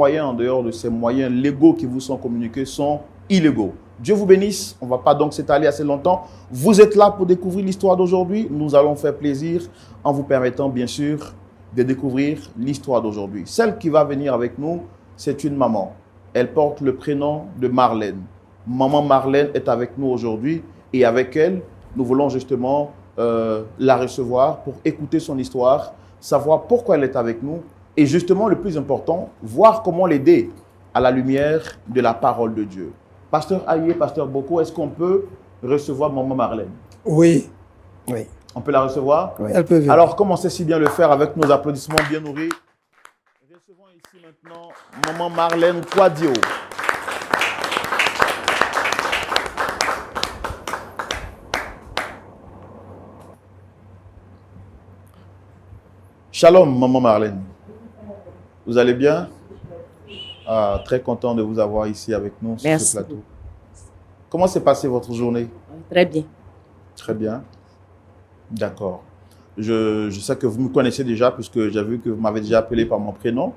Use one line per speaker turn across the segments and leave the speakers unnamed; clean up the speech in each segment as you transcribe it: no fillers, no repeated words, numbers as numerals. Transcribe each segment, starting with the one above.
moyens en dehors de ces moyens légaux qui vous sont communiqués sont illégaux. Dieu vous bénisse. On ne va pas donc s'étaler assez longtemps. Vous êtes là pour découvrir l'histoire d'aujourd'hui. Nous allons faire plaisir en vous permettant, bien sûr, de découvrir l'histoire d'aujourd'hui. Celle qui va venir avec nous, c'est une maman. Elle porte le prénom de Marlène. Maman Marlène est avec nous aujourd'hui et avec elle, nous voulons justement la recevoir pour écouter son histoire, savoir pourquoi elle est avec nous et justement, le plus important, voir comment l'aider à la lumière de la parole de Dieu. Pasteur Aye, Pasteur Boko, est-ce qu'on peut recevoir maman Marlène?
Oui. Oui.
On peut la recevoir?
Oui. Elle peut venir.
Alors, comme on sait si bien le faire avec nos applaudissements bien nourris, recevons ici maintenant maman Marlène Quadio. Shalom, maman Marlène. Vous allez bien? Très content de vous avoir ici avec nous sur ce plateau. Comment s'est passée votre journée?
Très bien.
Très bien. D'accord. Je sais que vous me connaissez déjà puisque j'ai vu que vous m'avez déjà appelé par mon prénom.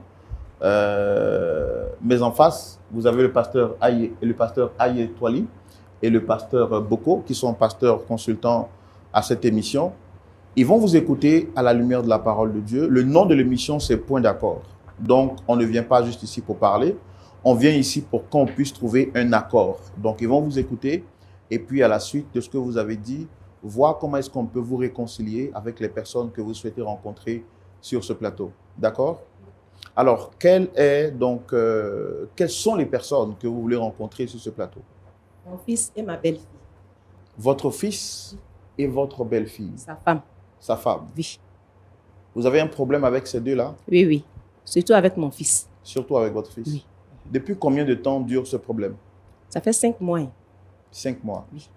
Mais en face, vous avez le pasteur Aye et le pasteur Aye Toali et le pasteur Boko qui sont pasteurs consultants à cette émission. Ils vont vous écouter à la lumière de la parole de Dieu. Le nom de l'émission, c'est Point d'accord. Donc, on ne vient pas juste ici pour parler. On vient ici pour qu'on puisse trouver un accord. Donc, ils vont vous écouter et puis à la suite de ce que vous avez dit, voir comment est-ce qu'on peut vous réconcilier avec les personnes que vous souhaitez rencontrer sur ce plateau. D'accord? Alors, quelles sont les personnes que vous voulez rencontrer sur ce plateau?
Mon fils et ma belle-fille.
Votre fils et votre belle-fille?
Sa femme.
Sa femme?
Oui.
Vous avez un problème avec ces deux-là?
Oui, oui. Surtout avec mon fils.
Surtout avec votre fils?
Oui.
Depuis combien de temps dure ce problème?
Ça fait 5 mois.
5 mois?
Oui.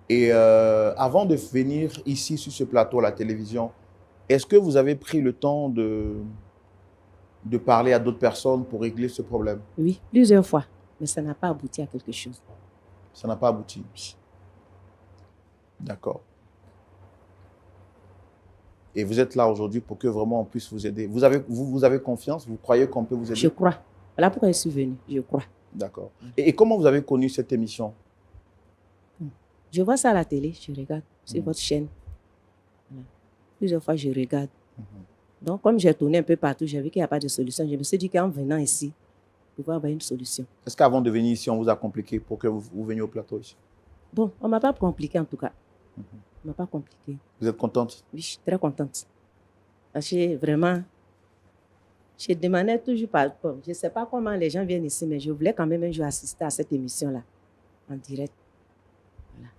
Et avant de venir ici sur ce plateau à la télévision, est-ce que vous avez pris le temps de parler à d'autres personnes pour régler ce problème?
Oui, plusieurs fois. Mais ça n'a pas abouti à quelque chose.
Ça n'a pas abouti?
Oui.
D'accord. Et vous êtes là aujourd'hui pour que vraiment on puisse vous aider. Vous avez confiance? Vous croyez qu'on peut vous aider?
Je crois. Voilà pourquoi je suis venue. Je crois.
D'accord. Et comment vous avez connu cette émission?
Je vois ça à la télé. Je regarde sur votre chaîne. Voilà. Plusieurs fois, je regarde. Donc, comme j'ai tourné un peu partout, j'ai vu qu'il n'y a pas de solution. Je me suis dit qu'en venant ici, il va y avoir une solution.
Est-ce qu'avant de venir ici, on vous a compliqué pour que vous veniez au plateau ici?
Bon, on ne m'a pas compliqué en tout cas. On ne m'a pas compliqué.
Vous êtes contente?
Oui, je suis très contente. Parce que vraiment, je demandais toujours pas. Bon, je ne sais pas comment les gens viennent ici, mais je voulais quand même un jour assister à cette émission-là, en direct. Voilà.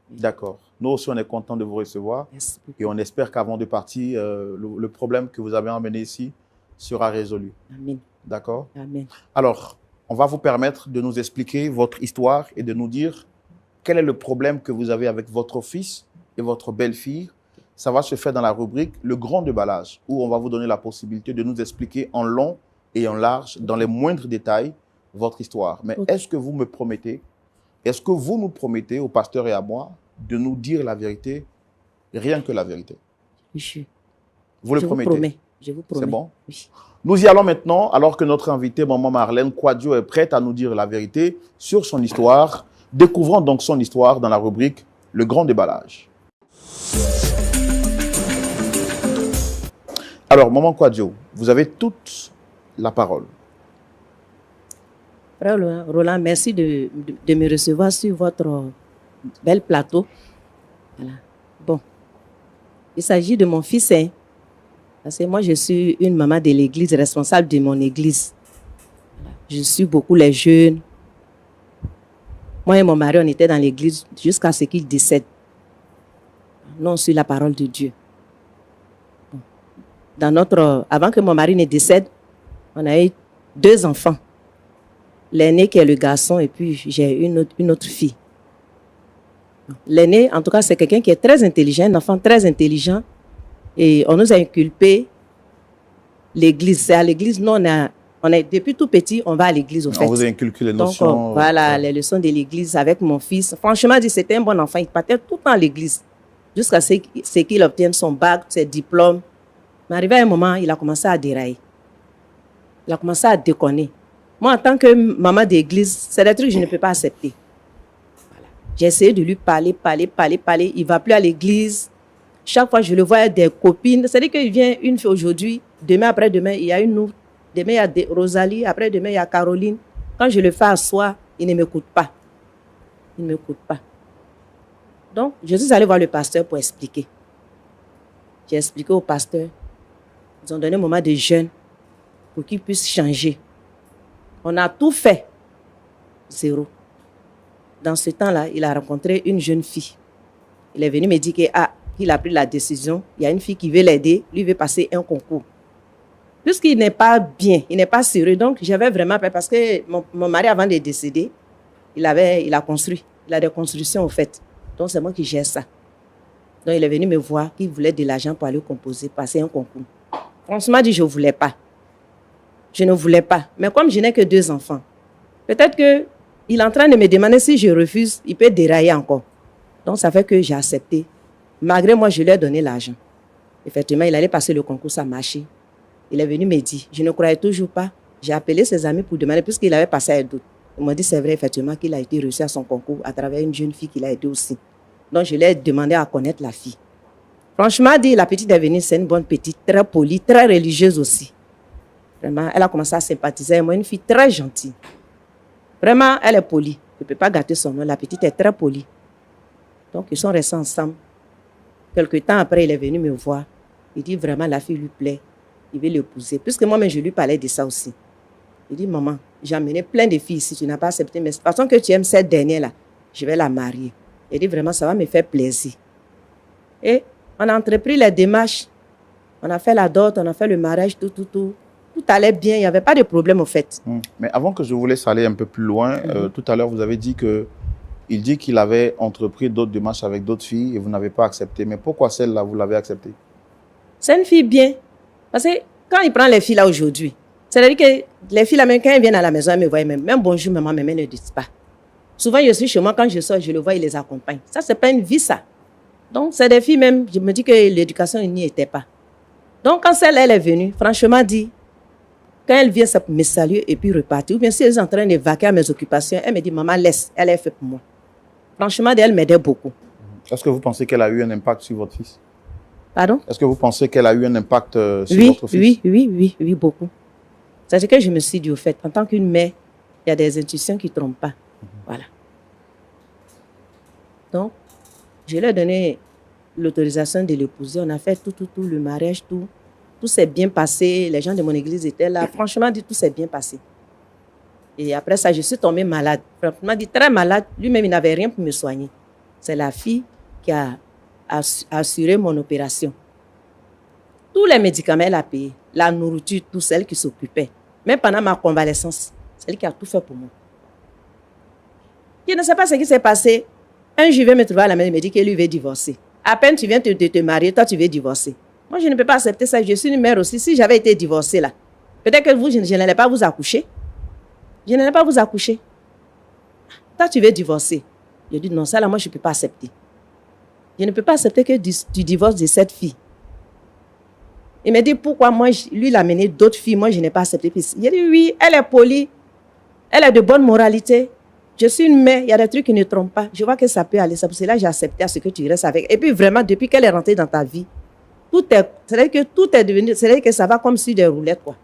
D'accord. Nous aussi, on est content de vous recevoir.
Merci beaucoup.
Et on espère qu'avant de partir, le problème que vous avez emmené ici sera résolu.
Amen.
D'accord?
Amen.
Alors, on va vous permettre de nous expliquer votre histoire et de nous dire quel est le problème que vous avez avec votre fils et votre belle-fille. Ça va se faire dans la rubrique « Le grand déballage » où on va vous donner la possibilité de nous expliquer en long et en large, dans les moindres détails, votre histoire. Mais est-ce que vous me promettez, est-ce que vous nous promettez, au pasteur et à moi, de nous dire la vérité, rien que la vérité?
Oui.
Vous le promettez?
Je vous promets.
C'est bon?
Oui.
Nous y allons maintenant, alors que notre invitée, maman Marlène Quadio, est prête à nous dire la vérité sur son histoire. Découvrons donc son histoire dans la rubrique « Le grand déballage ». Alors, maman Quadio, vous avez toute la parole.
Frère Roland, merci de me recevoir sur votre bel plateau. Voilà. Bon, il s'agit de mon fils, hein, parce que moi, je suis une maman de l'église, responsable de mon église. Voilà. Je suis beaucoup les jeunes. Moi et mon mari, on était dans l'église jusqu'à ce qu'il décède. Nous, on suit la parole de Dieu. Avant que mon mari ne décède, on a eu 2 enfants. L'aîné qui est le garçon et puis j'ai une autre fille. L'aîné, en tout cas, c'est quelqu'un qui est très intelligent, un enfant très intelligent. Et on nous a inculpé l'église. C'est à l'église, nous, on est depuis tout petit, on va à l'église au fait.
On vous a inculqué les notions.
Donc, voilà, les leçons de l'église avec mon fils. Franchement, c'était un bon enfant. Il partait tout le temps à l'église jusqu'à ce qu'il obtienne son bac, ses diplômes. Mais arrivé à un moment, il a commencé à dérailler. Il a commencé à déconner. Moi, en tant que maman d'église, c'est des trucs que je ne peux pas accepter. Voilà. J'ai essayé de lui parler. Il ne va plus à l'église. Chaque fois, je le vois avec des copines. C'est-à-dire qu'il vient une fois aujourd'hui, demain, après-demain, il y a une autre. Demain, il y a Rosalie. Après-demain, il y a Caroline. Quand je le fais asseoir, il ne m'écoute pas. Il ne m'écoute pas. Donc, je suis allée voir le pasteur pour expliquer. J'ai expliqué au pasteur. Ils ont donné un moment de jeûne pour qu'il puisse changer. On a tout fait. Zéro. Dans ce temps-là, il a rencontré une jeune fille. Il est venu me dire qu'il a pris la décision. Il y a une fille qui veut l'aider. Lui veut passer un concours. Puisqu'il n'est pas bien, il n'est pas sérieux. Donc, j'avais vraiment peur parce que mon mari, avant de décéder, il a construit. Il a des constructions, au fait. Donc, c'est moi qui gère ça. Donc, il est venu me voir qu'il voulait de l'argent pour aller composer, passer un concours. Franchement, dit, je ne voulais pas. Je ne voulais pas. Mais comme je n'ai que 2 enfants, peut-être qu'il est en train de me demander si je refuse, il peut dérailler encore. Donc, ça fait que j'ai accepté. Malgré moi, je lui ai donné l'argent. Effectivement, il allait passer le concours, ça a marché. Il est venu me dire, je ne croyais toujours pas. J'ai appelé ses amis pour demander, puisqu'il avait passé à d'autres. Ils m'ont dit, c'est vrai, effectivement, qu'il a été reçu à son concours à travers une jeune fille qu'il a aidée aussi. Donc, je lui ai demandé à connaître la fille. Franchement, dit, la petite est venue, c'est une bonne petite, très polie, très religieuse aussi. Vraiment, elle a commencé à sympathiser avec moi, une fille très gentille. Vraiment, elle est polie. Je ne peux pas gâter son nom, la petite est très polie. Donc, ils sont restés ensemble. Quelque temps après, il est venu me voir. Il dit, vraiment, la fille lui plaît. Il veut l'épouser. Puisque moi-même, je lui parlais de ça aussi. Il dit, maman, j'ai amené plein de filles ici, tu n'as pas accepté, mais de toute façon que tu aimes cette dernière-là, je vais la marier. Il dit, vraiment, ça va me faire plaisir. Et on a entrepris les démarches. On a fait la dot, on a fait le mariage, tout. Tout allait bien, il n'y avait pas de problème au fait.
Mais avant que je vous laisse aller un peu plus loin, tout à l'heure, vous avez dit il dit qu'il avait entrepris d'autres démarches avec d'autres filles et vous n'avez pas accepté. Mais pourquoi celle-là, vous l'avez acceptée?
C'est une fille bien. Parce que quand il prend les filles là aujourd'hui, c'est-à-dire que les filles là, même quand elles viennent à la maison, elles me voient même bonjour, maman, mais elles ne disent pas. Souvent, je suis chez moi, quand je sors, je le vois, il les accompagne. Ça, c'est pas une vie, ça. Donc, c'est des filles même, je me dis que l'éducation n'y était pas. Donc, quand elle est venue, franchement dit, quand elle vient, ça me salue et puis repartir. Ou bien si elle est en train de vaquer à mes occupations, elle me dit, maman, laisse, elle est faite pour moi. Franchement, elle m'aidait beaucoup.
Est-ce que vous pensez qu'elle a eu un impact sur votre fils?
Pardon?
Est-ce que vous pensez qu'elle a eu un impact sur votre fils?
Oui, beaucoup. C'est-à-dire que je me suis dit, au fait, en tant qu'une mère, il y a des intuitions qui ne trompent pas. Voilà. Donc, je lui ai donné l'autorisation de l'épouser. On a fait tout, le mariage, tout. Tout s'est bien passé. Les gens de mon église étaient là. Franchement, dit, tout s'est bien passé. Et après ça, je suis tombée malade. Franchement, dit, très malade. Lui-même, il n'avait rien pour me soigner. C'est la fille qui a assuré mon opération. Tous les médicaments, elle a payé. La nourriture, tout, celle qui s'occupait. Même pendant ma convalescence, c'est elle qui a tout fait pour moi. Je ne sais pas ce qui s'est passé. Un jour, il veut me trouver à la maison, il me dit qu'il lui veut divorcer. À peine tu viens de te marier, toi, tu veux divorcer. Moi, je ne peux pas accepter ça. Je suis une mère aussi. Si j'avais été divorcée là, peut-être que vous, je n'allais pas vous accoucher. Je n'allais pas vous accoucher. Toi, tu veux divorcer. Je dis non, ça là, moi, je ne peux pas accepter. Je ne peux pas accepter que tu divorces de cette fille. Il me dit pourquoi moi, lui, il a amené d'autres filles, moi, je n'ai pas accepté. Il dit oui, elle est polie, elle est de bonne moralité. Je suis une mère, il y a des trucs qui ne trompent pas. Je vois que ça peut aller. C'est pour cela que j'ai accepté à ce que tu restes avec. Et puis vraiment, depuis qu'elle est rentrée dans ta vie, c'est-à-dire que tout est devenu, c'est-à-dire que ça va comme sur des roulettes, quoi.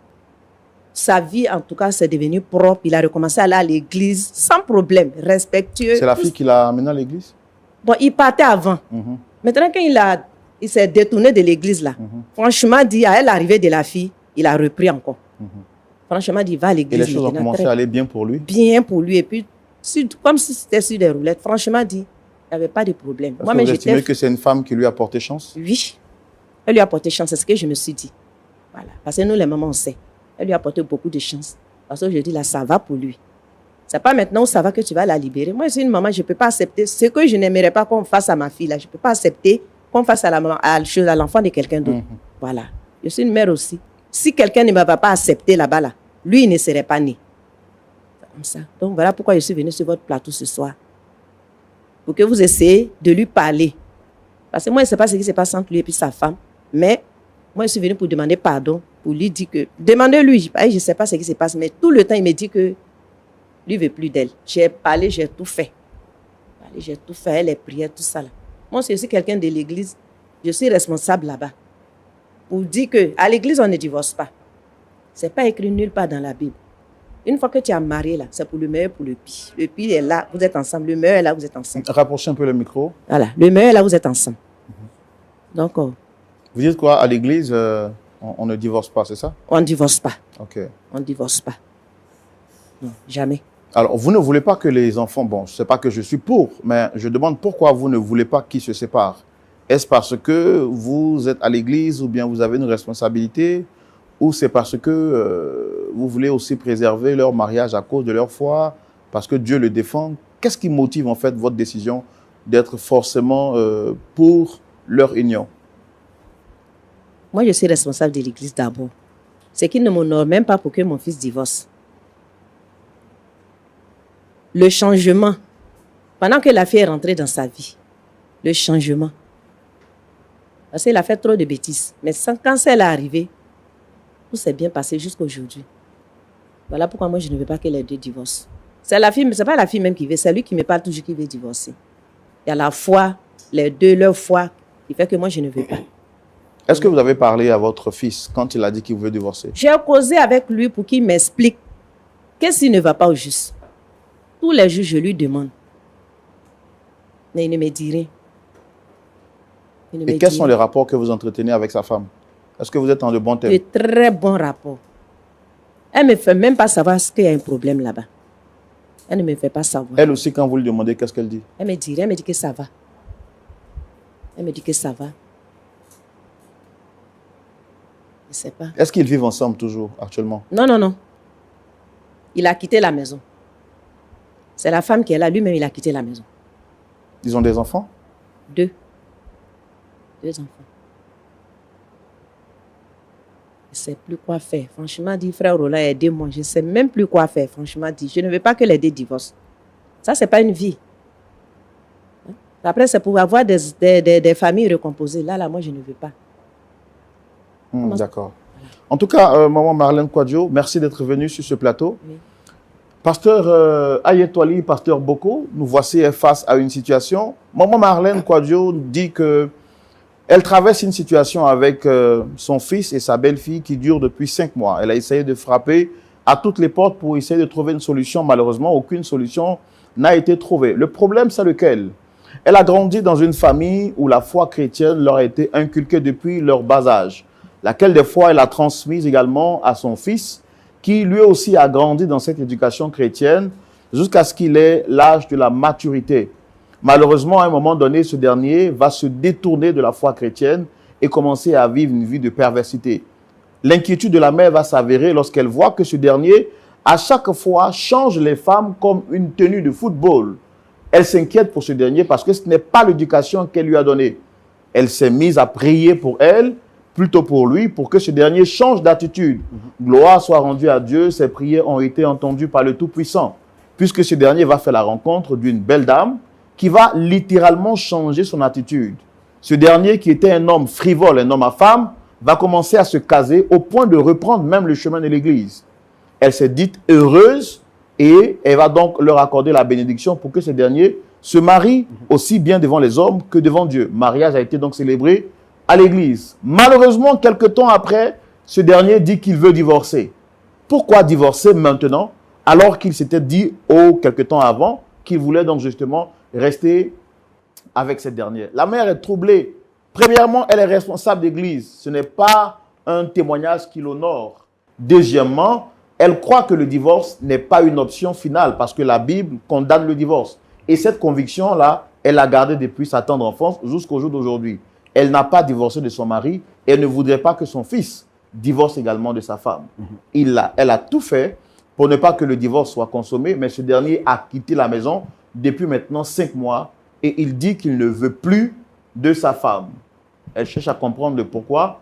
Sa vie, en tout cas, c'est devenu propre. Il a recommencé à aller à l'église sans problème, respectueux.
C'est la fille qui l'a amené à l'église?
Bon, il partait avant. Maintenant, quand il s'est détourné de l'église, là, franchement, dit, à l'arrivée de la fille, il a repris encore. Franchement, il va à l'église.
Et les choses ont commencé à aller bien pour lui? Bien
pour lui. Et puis, comme si c'était sur des roulettes. Franchement, dit, il n'y avait pas de problème.
Est-ce que vous estimez que c'est une femme qui lui a porté chance?
Oui. Elle lui a porté chance, c'est ce que je me suis dit. Voilà. Parce que nous, les mamans, on sait. Elle lui a apporté beaucoup de chance. Parce que je dis, là, ça va pour lui. Ce n'est pas maintenant où ça va que tu vas la libérer. Moi, je suis une maman, je ne peux pas accepter ce que je n'aimerais pas qu'on fasse à ma fille. Là. Je ne peux pas accepter qu'on fasse à l'enfant de quelqu'un d'autre. Voilà. Je suis une mère aussi. Si quelqu'un ne m'avait pas accepté là-bas, là, lui, il ne serait pas né. C'est comme ça. Donc, voilà pourquoi je suis venue sur votre plateau ce soir. Pour que vous essayez de lui parler. Parce que moi, je ne sais pas ce qui se passe entre lui et puis sa femme. Mais moi, je suis venue pour demander pardon pour lui dire que... Demandez-lui, je ne sais pas ce qui se passe, mais tout le temps, il me dit que lui ne veut plus d'elle. J'ai parlé, j'ai tout fait. J'ai tout fait, les prières, tout ça là. Moi, c'est aussi quelqu'un de l'église. Je suis responsable là-bas. Pour dire qu'à l'église, on ne divorce pas. Ce n'est pas écrit nulle part dans la Bible. Une fois que tu as marié là, c'est pour le meilleur, pour le pire. Le pire est là, vous êtes ensemble. Le meilleur est là, vous êtes ensemble.
Rapprochez un peu le micro.
Voilà, le meilleur est là, vous êtes ensemble. Donc,
vous dites quoi? À l'église, on ne divorce pas, c'est ça?
On ne divorce pas.
Ok.
On ne divorce pas. Non, jamais.
Alors, vous ne voulez pas que les enfants... Bon, ce n'est pas que je suis pour, mais je demande pourquoi vous ne voulez pas qu'ils se séparent. Est-ce parce que vous êtes à l'église ou bien vous avez une responsabilité ou c'est parce que vous voulez aussi préserver leur mariage à cause de leur foi, parce que Dieu le défend? Qu'est-ce qui motive en fait votre décision d'être forcément pour leur union?
Moi, je suis responsable de l'église d'abord. C'est qu'ils ne m'honorent même pas pour que mon fils divorce. Le changement, pendant que la fille est rentrée dans sa vie, le changement, parce qu'elle a fait trop de bêtises. Mais quand elle est arrivée, tout s'est bien passé jusqu'à aujourd'hui. Voilà pourquoi moi, je ne veux pas que les deux divorcent. C'est la fille, mais ce n'est pas la fille même qui veut, c'est lui qui me parle toujours qui veut divorcer. Il y a la foi, les deux, leur foi, qui fait que moi, je ne veux pas.
Est-ce que vous avez parlé à votre fils quand il a dit qu'il veut divorcer?
J'ai causé avec lui pour qu'il m'explique qu'est-ce qui ne va pas au juste. Tous les jours, je lui demande. Mais il ne me dit rien.
Et quels sont les rapports que vous entretenez avec sa femme? Est-ce que vous êtes en de bons termes?
De très bons rapports. Elle ne me fait même pas savoir qu'il y a un problème là-bas. Elle ne me fait pas savoir.
Elle aussi, quand vous lui demandez, qu'est-ce qu'elle dit?
Elle me dit que ça va. Elle me dit que ça va. Je ne sais pas.
Est-ce qu'ils vivent ensemble toujours, actuellement?
Non, non, non. Il a quitté la maison. C'est la femme qui est là. Lui-même, il a quitté la maison.
Ils ont des enfants?
2. 2 enfants. Je ne sais plus quoi faire. Franchement, dit frère Roland, aidez-moi. Je ne sais même plus quoi faire. Franchement, dit, je ne veux pas que les deux divorcent. Ça, ce n'est pas une vie. Après, c'est pour avoir des familles recomposées. Là, moi, je ne veux pas.
D'accord. En tout cas, maman Marlène Kouadio, merci d'être venue sur ce plateau. Oui. Pasteur Ayetoli, pasteur Boko, nous voici face à une situation. Maman Marlène Kouadio dit que elle traverse une situation avec son fils et sa belle-fille qui dure depuis 5 mois. Elle a essayé de frapper à toutes les portes pour essayer de trouver une solution. Malheureusement, aucune solution n'a été trouvée. Le problème, c'est lequel? Elle a grandi dans une famille où la foi chrétienne leur a été inculquée depuis leur bas âge, laquelle des fois elle a transmise également à son fils, qui lui aussi a grandi dans cette éducation chrétienne jusqu'à ce qu'il ait l'âge de la maturité. Malheureusement, à un moment donné, ce dernier va se détourner de la foi chrétienne et commencer à vivre une vie de perversité. L'inquiétude de la mère va s'avérer lorsqu'elle voit que ce dernier, à chaque fois, change les femmes comme une tenue de football. Elle s'inquiète pour ce dernier parce que ce n'est pas l'éducation qu'elle lui a donnée. Elle s'est mise à prier pour elle, plutôt pour lui, pour que ce dernier change d'attitude. Gloire soit rendue à Dieu, ses prières ont été entendues par le Tout-Puissant, puisque ce dernier va faire la rencontre d'une belle dame qui va littéralement changer son attitude. Ce dernier, qui était un homme frivole, un homme à femme, va commencer à se caser au point de reprendre même le chemin de l'église. Elle s'est dite heureuse et elle va donc leur accorder la bénédiction pour que ce dernier se marie aussi bien devant les hommes que devant Dieu. Mariage a été donc célébré à l'église. Malheureusement, quelque temps après, ce dernier dit qu'il veut divorcer. Pourquoi divorcer maintenant, alors qu'il s'était dit, quelque temps avant, qu'il voulait donc justement rester avec cette dernière? La mère est troublée. Premièrement, elle est responsable d'église. Ce n'est pas un témoignage qui l'honore. Deuxièmement, elle croit que le divorce n'est pas une option finale parce que la Bible condamne le divorce. Et cette conviction-là, elle l'a gardée depuis sa tendre enfance jusqu'au jour d'aujourd'hui. Elle n'a pas divorcé de son mari et elle ne voudrait pas que son fils divorce également de sa femme. Elle a tout fait pour ne pas que le divorce soit consommé, mais ce dernier a quitté la maison depuis maintenant 5 mois et il dit qu'il ne veut plus de sa femme. Elle cherche à comprendre le pourquoi.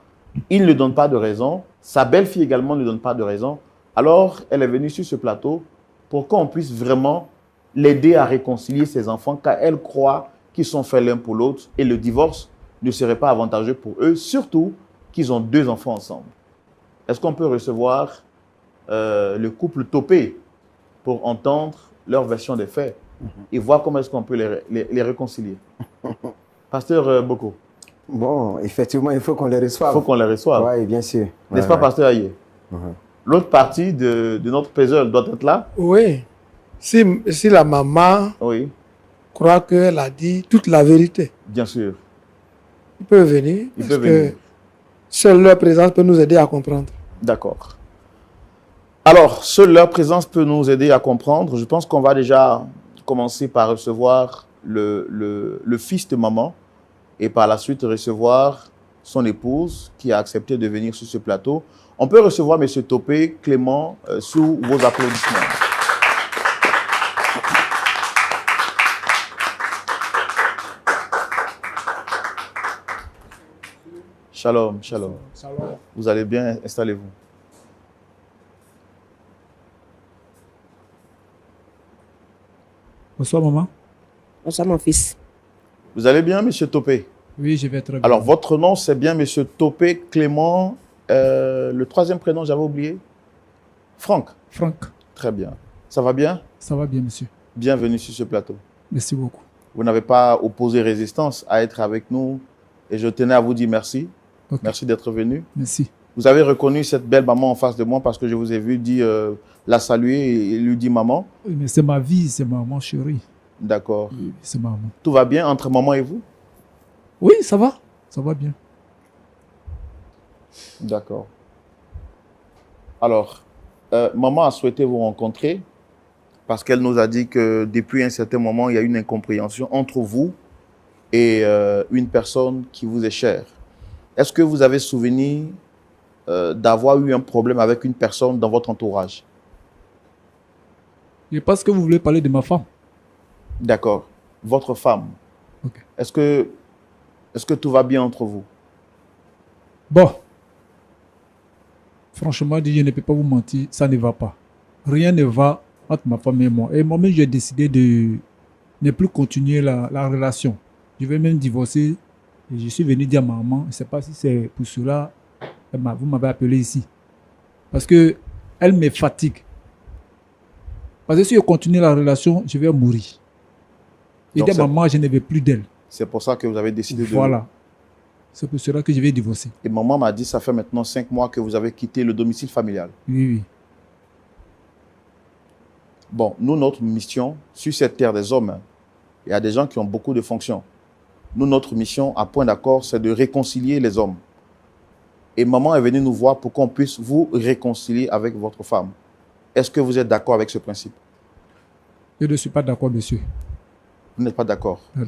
Il ne donne pas de raison. Sa belle-fille également ne donne pas de raison. Alors, elle est venue sur ce plateau pour qu'on puisse vraiment l'aider à réconcilier ses enfants, car elle croit qu'ils sont faits l'un pour l'autre et le divorce ne serait pas avantageux pour eux, surtout qu'ils ont 2 enfants ensemble. est-ce qu'on peut recevoir le couple Topé pour entendre leur version des faits et voir comment est-ce qu'on peut les réconcilier? Pasteur Boko.
Bon, effectivement, il faut qu'on les reçoive.
Il faut qu'on les reçoive.
Oui, bien sûr.
N'est-ce pas, Pasteur Aye? L'autre partie de notre puzzle doit être là?
Oui. Si la maman croit qu'elle a dit toute la vérité,
bien sûr,
ils peuvent venir.
Ils peuvent venir.
Seule leur présence peut nous aider à comprendre.
D'accord. Alors, seule leur présence peut nous aider à comprendre. Je pense qu'on va déjà commencer par recevoir le fils de maman et par la suite recevoir son épouse qui a accepté de venir sur ce plateau. On peut recevoir M. Topé Clément sous vos applaudissements. Shalom, shalom.
Shalom.
Vous allez bien, installez-vous.
Bonsoir, maman.
Bonsoir, mon fils.
Vous allez bien, M. Topé?
Oui, je vais très bien.
Alors, votre nom, c'est bien M. Topé Clément. Le troisième prénom, j'avais oublié. Franck.
Franck.
Très bien. Ça va bien?
Ça va bien, monsieur.
Bienvenue sur ce plateau.
Merci beaucoup.
Vous n'avez pas opposé résistance à être avec nous et je tenais à vous dire merci.
Okay.
Merci d'être venu.
Merci.
Vous avez reconnu cette belle maman en face de moi parce que je vous ai vu dire, la saluer et lui dire maman.
Oui, mais c'est ma vie, c'est maman chérie.
D'accord.
Oui, c'est maman.
Tout va bien entre maman et vous?
Oui, ça va. Ça va bien.
D'accord. Alors, maman a souhaité vous rencontrer parce qu'elle nous a dit que depuis un certain moment, il y a une incompréhension entre vous et une personne qui vous est chère. Est-ce que vous avez souvenir d'avoir eu un problème avec une personne dans votre entourage?
Je pense que vous voulez parler de ma femme.
D'accord. Votre femme.
Okay.
Est-ce que tout va bien entre vous?
Bon. Franchement, je ne peux pas vous mentir, ça ne va pas. Rien ne va entre ma femme et moi. Et moi-même, j'ai décidé de ne plus continuer la relation. Je vais même divorcer. Et je suis venu dire à ma maman, je ne sais pas si c'est pour cela, vous m'avez appelé ici. Parce qu'elle me fatigue. Parce que si je continue la relation, je vais mourir. Et dire à maman, je ne veux plus d'elle.
C'est pour ça que vous avez décidé de...
Voilà. C'est pour cela que je vais divorcer.
Et maman m'a dit, ça fait maintenant 5 mois que vous avez quitté le domicile familial.
Oui, oui.
Bon, nous, notre mission, sur cette terre des hommes, il y a des gens qui ont beaucoup de fonctions. Nous, notre mission, à point d'accord, c'est de réconcilier les hommes. Et maman est venue nous voir pour qu'on puisse vous réconcilier avec votre femme. Est-ce que vous êtes d'accord avec ce principe?
Je ne suis pas d'accord, monsieur.
Vous n'êtes pas d'accord?
Non.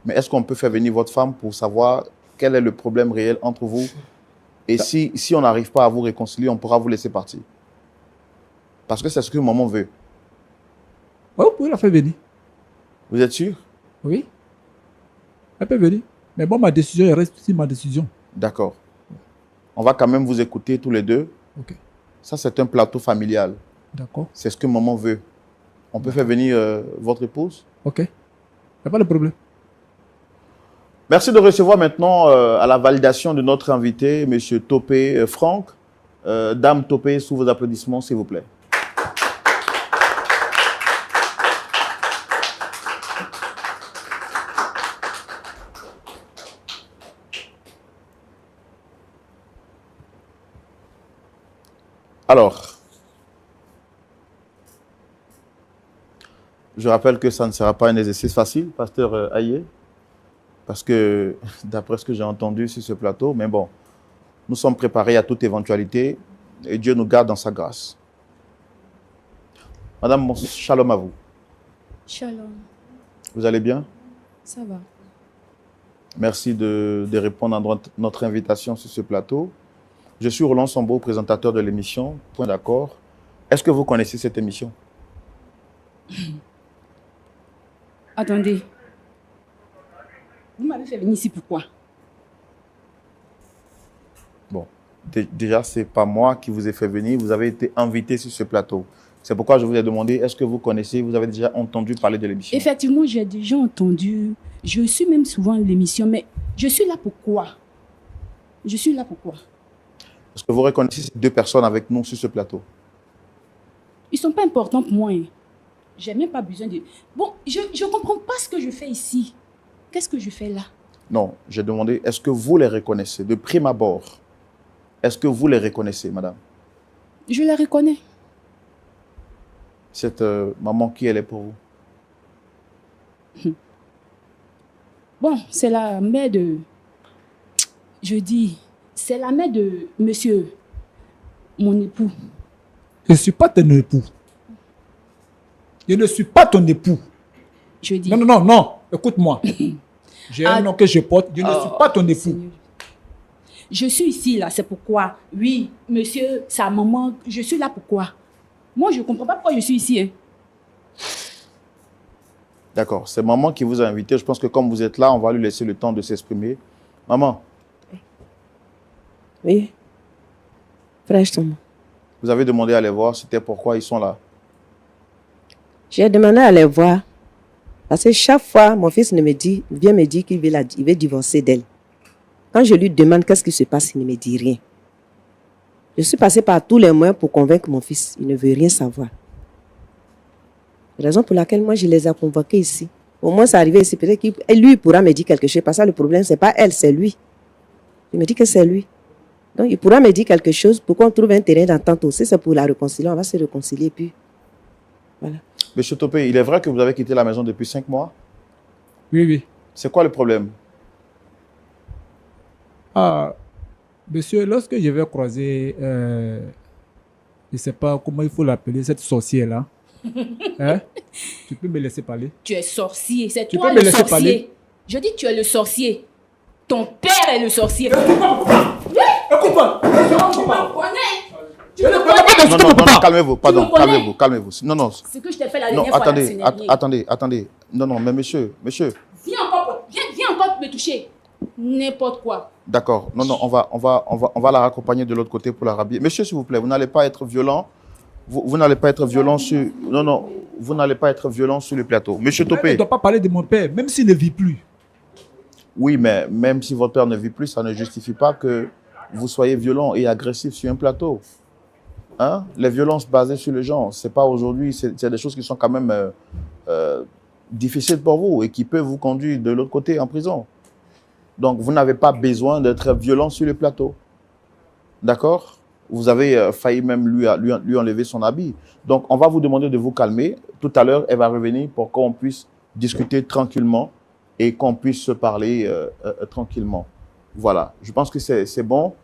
Mais est-ce qu'on peut faire venir votre femme pour savoir quel est le problème réel entre vous? Et si on n'arrive pas à vous réconcilier, on pourra vous laisser partir. Parce que c'est ce que maman veut.
Oui, vous pouvez la faire venir.
Vous êtes sûr?
Oui. Elle peut venir. Mais bon, ma décision, elle reste ici, ma décision.
D'accord. On va quand même vous écouter tous les deux.
Ok.
Ça, c'est un plateau familial.
D'accord.
C'est ce que maman veut. On peut faire venir votre épouse?
Ok. Il n'y a pas de problème.
Merci de recevoir maintenant à la validation de notre invité, M. Topé Franck. Dame Topé, sous vos applaudissements, s'il vous plaît. Alors, je rappelle que ça ne sera pas un exercice facile, pasteur Aye, parce que d'après ce que j'ai entendu sur ce plateau, mais bon, nous sommes préparés à toute éventualité et Dieu nous garde dans sa grâce. Madame, shalom à vous.
Shalom.
Vous allez bien?
Ça va.
Merci de répondre à notre invitation sur ce plateau. Je suis Roland Sambo, présentateur de l'émission Point d'accord. Est-ce que vous connaissez cette émission?
Attendez. Vous m'avez fait venir ici pourquoi?
Bon, déjà, ce n'est pas moi qui vous ai fait venir. Vous avez été invité sur ce plateau. C'est pourquoi je vous ai demandé, est-ce que vous connaissez, vous avez déjà entendu parler de l'émission?
Effectivement, j'ai déjà entendu. Je suis même souvent l'émission, mais je suis là pourquoi? Je suis là pourquoi?
Est-ce que vous reconnaissez ces deux personnes avec nous sur ce plateau?
Ils ne sont pas importants pour moi. Hein. Je n'ai même pas besoin de... Bon, je ne comprends pas ce que je fais ici. Qu'est-ce que je fais là?
Non, j'ai demandé, est-ce que vous les reconnaissez de prime abord? Est-ce que vous les reconnaissez, madame?
Je les reconnais.
Cette maman, qui elle est pour vous?
Bon, c'est la mère de... Je dis, c'est la mère de monsieur, mon époux.
Je ne suis pas ton époux. Je ne suis pas ton époux.
Je dis...
Non, non, non, non. Écoute-moi. J'ai un nom que je porte. Je ne suis pas ton époux.
Seigneur. Je suis ici, là, c'est pourquoi. Oui, monsieur, sa maman, je suis là pourquoi. Moi, je ne comprends pas pourquoi je suis ici. Hein.
D'accord, c'est maman qui vous a invité. Je pense que comme vous êtes là, on va lui laisser le temps de s'exprimer. Maman.
Oui. Frère, je t'aime.
Vous avez demandé à les voir, c'était pourquoi ils sont là.
J'ai demandé à les voir. Parce que chaque fois, mon fils vient me dire qu'il veut divorcer d'elle. Quand je lui demande qu'est-ce qui se passe, il ne me dit rien. Je suis passée par tous les moyens pour convaincre mon fils. Il ne veut rien savoir. Raison pour laquelle moi, je les ai convoqués ici. Au moins, c'est arrivé ici. Peut-être que lui pourra me dire quelque chose. Parce que le problème, ce n'est pas elle, c'est lui. Il me dit que c'est lui. Donc, il pourra me dire quelque chose pour qu'on trouve un terrain d'entente aussi. C'est pour la réconcilier. On va se réconcilier. Puis, voilà.
Monsieur Topé, il est vrai que vous avez quitté la maison depuis 5 mois?
Oui, oui.
C'est quoi le problème?
Ah, monsieur, lorsque je vais croiser, je ne sais pas comment il faut l'appeler, cette sorcière-là, hein? Tu peux me laisser parler?
Tu es sorcier, c'est
Tu
toi
peux me
le
laisser
sorcier.
parler?
Je dis tu es le sorcier. Ton père est le sorcier.
Écoute-moi!
Tu me connais. Tu me
Non,
connais.
non, non, non, calmez-vous, pardon,
me connais.
calmez-vous, calmez-vous. Non, non,
Ce que je t'ai fait la
non,
dernière fois, là, ce
attendez,
n'est rien.
attendez. Non, non, mais monsieur,
Viens encore me toucher. N'importe quoi.
d'accord. Non, non, on va la raccompagner de l'autre côté pour la rhabiller. Monsieur, s'il vous plaît, vous n'allez pas être violent. Vous n'allez pas être violent sur... Non, non, vous n'allez pas être violent sur le plateau. Monsieur
Elle ne
Topé.
doit pas parler de mon père, même s'il ne vit plus.
Oui, mais même si votre père ne vit plus, ça ne justifie pas que vous soyez violent et agressif sur un plateau. Hein? Les violences basées sur le genre, c'est pas aujourd'hui, c'est des choses qui sont quand même difficiles pour vous et qui peuvent vous conduire de l'autre côté en prison. Donc, vous n'avez pas besoin d'être violent sur le plateau. D'accord? Vous avez failli même lui enlever son habit. Donc, on va vous demander de vous calmer. Tout à l'heure, elle va revenir pour qu'on puisse discuter tranquillement et qu'on puisse se parler tranquillement. Voilà, je pense que c'est bon.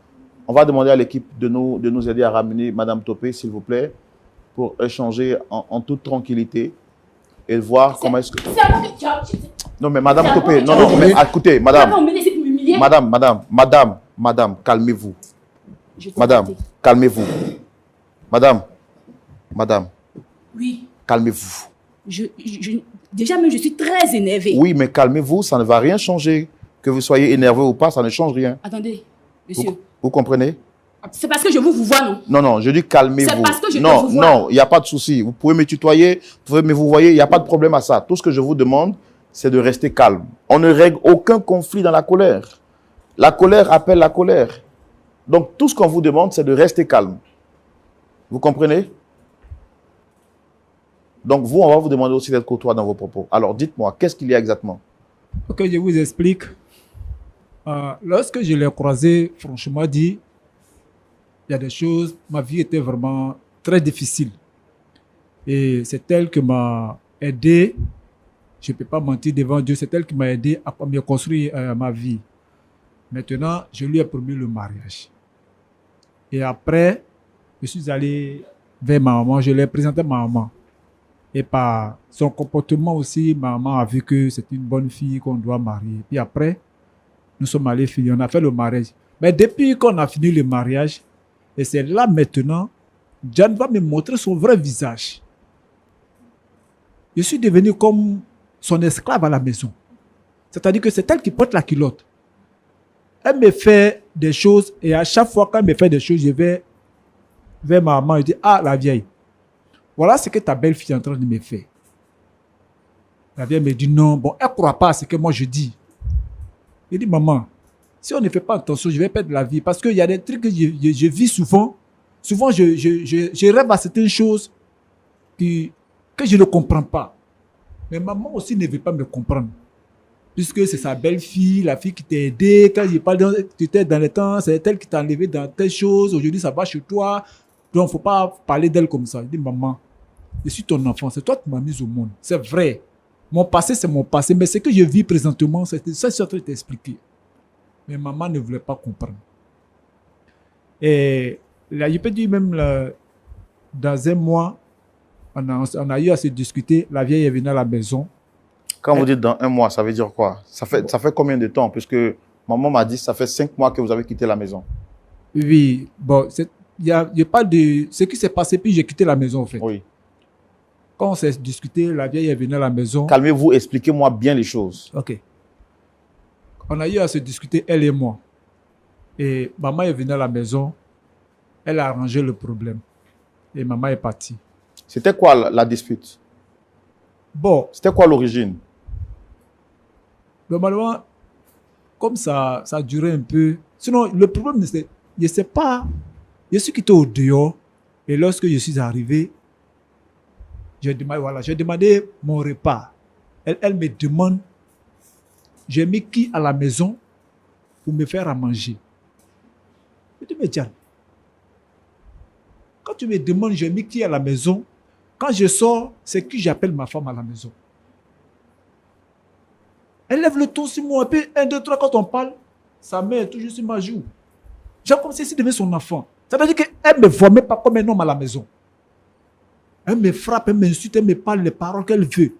On va demander à l'équipe de nous aider à ramener Madame Topé, s'il vous plaît, pour échanger en toute tranquillité et voir comment est-ce que...
C'est à moi que tu as...
Non, mais Madame
C'est
Topé,
à
non,
moi
non, mais écoutez, Madame, calmez-vous. Madame, calmez-vous. Madame,
Oui.
calmez-vous.
Déjà, même, je suis très énervée.
Oui, mais calmez-vous, ça ne va rien changer. Que vous soyez énervé ou pas, ça ne change rien.
Attendez, monsieur.
Vous comprenez?
C'est parce que je vous vois, non?
Non, non, je dis calmez-vous.
C'est parce que je
non,
te vois.
non, il n'y a pas de souci. Vous pouvez me tutoyer, vous pouvez me vous voyez, il n'y a pas de problème à ça. Tout ce que je vous demande, c'est de rester calme. On ne règle aucun conflit dans la colère. La colère appelle la colère. Donc, tout ce qu'on vous demande, c'est de rester calme. Vous comprenez? Donc, vous, on va vous demander aussi d'être courtois dans vos propos. Alors, dites-moi, qu'est-ce qu'il y a exactement?
Ok, je vous explique. Lorsque je l'ai croisé, franchement dit, il y a des choses, ma vie était vraiment très difficile. Et c'est elle qui m'a aidé, je ne peux pas mentir devant Dieu, c'est elle qui m'a aidé à me construire ma vie. Maintenant, je lui ai promis le mariage. Et après, je suis allé vers ma maman, je lui ai présenté ma maman. Et par son comportement aussi, ma maman a vu que c'est une bonne fille qu'on doit marier. Puis après, nous sommes allés finir, on a fait le mariage. Mais depuis qu'on a fini le mariage, et c'est là maintenant, Diane va me montrer son vrai visage. Je suis devenu comme son esclave à la maison. C'est-à-dire que c'est elle qui porte la culotte. Elle me fait des choses et à chaque fois qu'elle me fait des choses, je vais vers ma maman et dis, ah, la vieille, voilà ce que ta belle-fille est en train de me faire. La vieille me dit non, bon, elle ne croit pas à ce que moi je dis. Je dis, maman, Si on ne fait pas attention, je vais perdre la vie. Parce qu'il y a des trucs que je vis souvent. Souvent, je rêve à certaines choses que je ne comprends pas. Mais maman aussi ne veut pas me comprendre. Puisque c'est sa belle-fille, la fille qui t'a aidé. Quand tu étais dans le temps, c'est elle qui t'a enlevé dans telle chose. Aujourd'hui, ça va chez toi. Donc, il ne faut pas parler d'elle comme ça. Je dis, maman, je suis ton enfant. C'est toi qui m'as mise au monde. C'est vrai. Mon passé, c'est mon passé. Mais ce que je vis présentement, c'est ça que je suis en train de t'expliquer. Mais maman ne voulait pas comprendre. Et là, je peux dire même, là, dans un mois, on a eu à se discuter. La vieille est venue à la maison.
Quand vous dites dans un mois, ça veut dire quoi? Ça fait combien de temps? Puisque maman m'a dit que ça fait 5 mois que vous avez quitté la maison.
Oui, bon, il y a pas de... Ce qui s'est passé, puis j'ai quitté la maison, en fait.
Oui.
Quand on s'est discuté, la vieille est venue à la maison.
Calmez-vous, expliquez-moi bien les choses.
Ok. On a eu à se discuter, elle et moi. Et maman est venue à la maison. Elle a arrangé le problème. Et maman est partie.
C'était quoi la dispute?
Bon.
C'était quoi l'origine?
Normalement, comme ça a duré un peu. Sinon, le problème, c'est, je ne sais pas. Je suis quitté au dehors. Et lorsque je suis arrivé, j'ai demandé mon repas. Elle me demande, j'ai mis qui à la maison pour me faire à manger. Je dis, mais Diane, quand tu me demandes, j'ai mis qui à la maison, quand je sors, c'est qui j'appelle ma femme à la maison. Elle lève le ton sur moi, et puis 1, 2, 3, quand on parle, sa mère est toujours sur ma joue. J'ai comme si c'était son enfant. Ça veut dire qu'elle ne me voit même pas comme un homme à la maison. Elle me frappe, elle m'insulte, elle me parle les paroles qu'elle veut.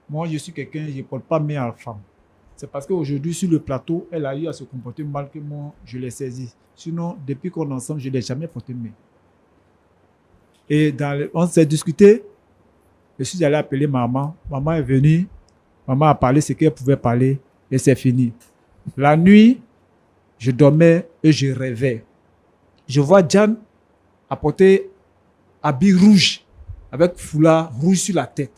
Moi, je suis quelqu'un, je ne parle pas mieux à la femme. C'est parce qu'aujourd'hui, sur le plateau, elle a eu à se comporter mal que moi, je l'ai saisi. Sinon, depuis qu'on est ensemble, je ne l'ai jamais porté main. Et on s'est discuté. Je suis allé appeler maman. Maman est venue. Maman a parlé ce qu'elle pouvait parler. Et c'est fini. La nuit, je dormais et je rêvais. Je vois Diane apporter habit rouge avec foulard rouge sur la tête.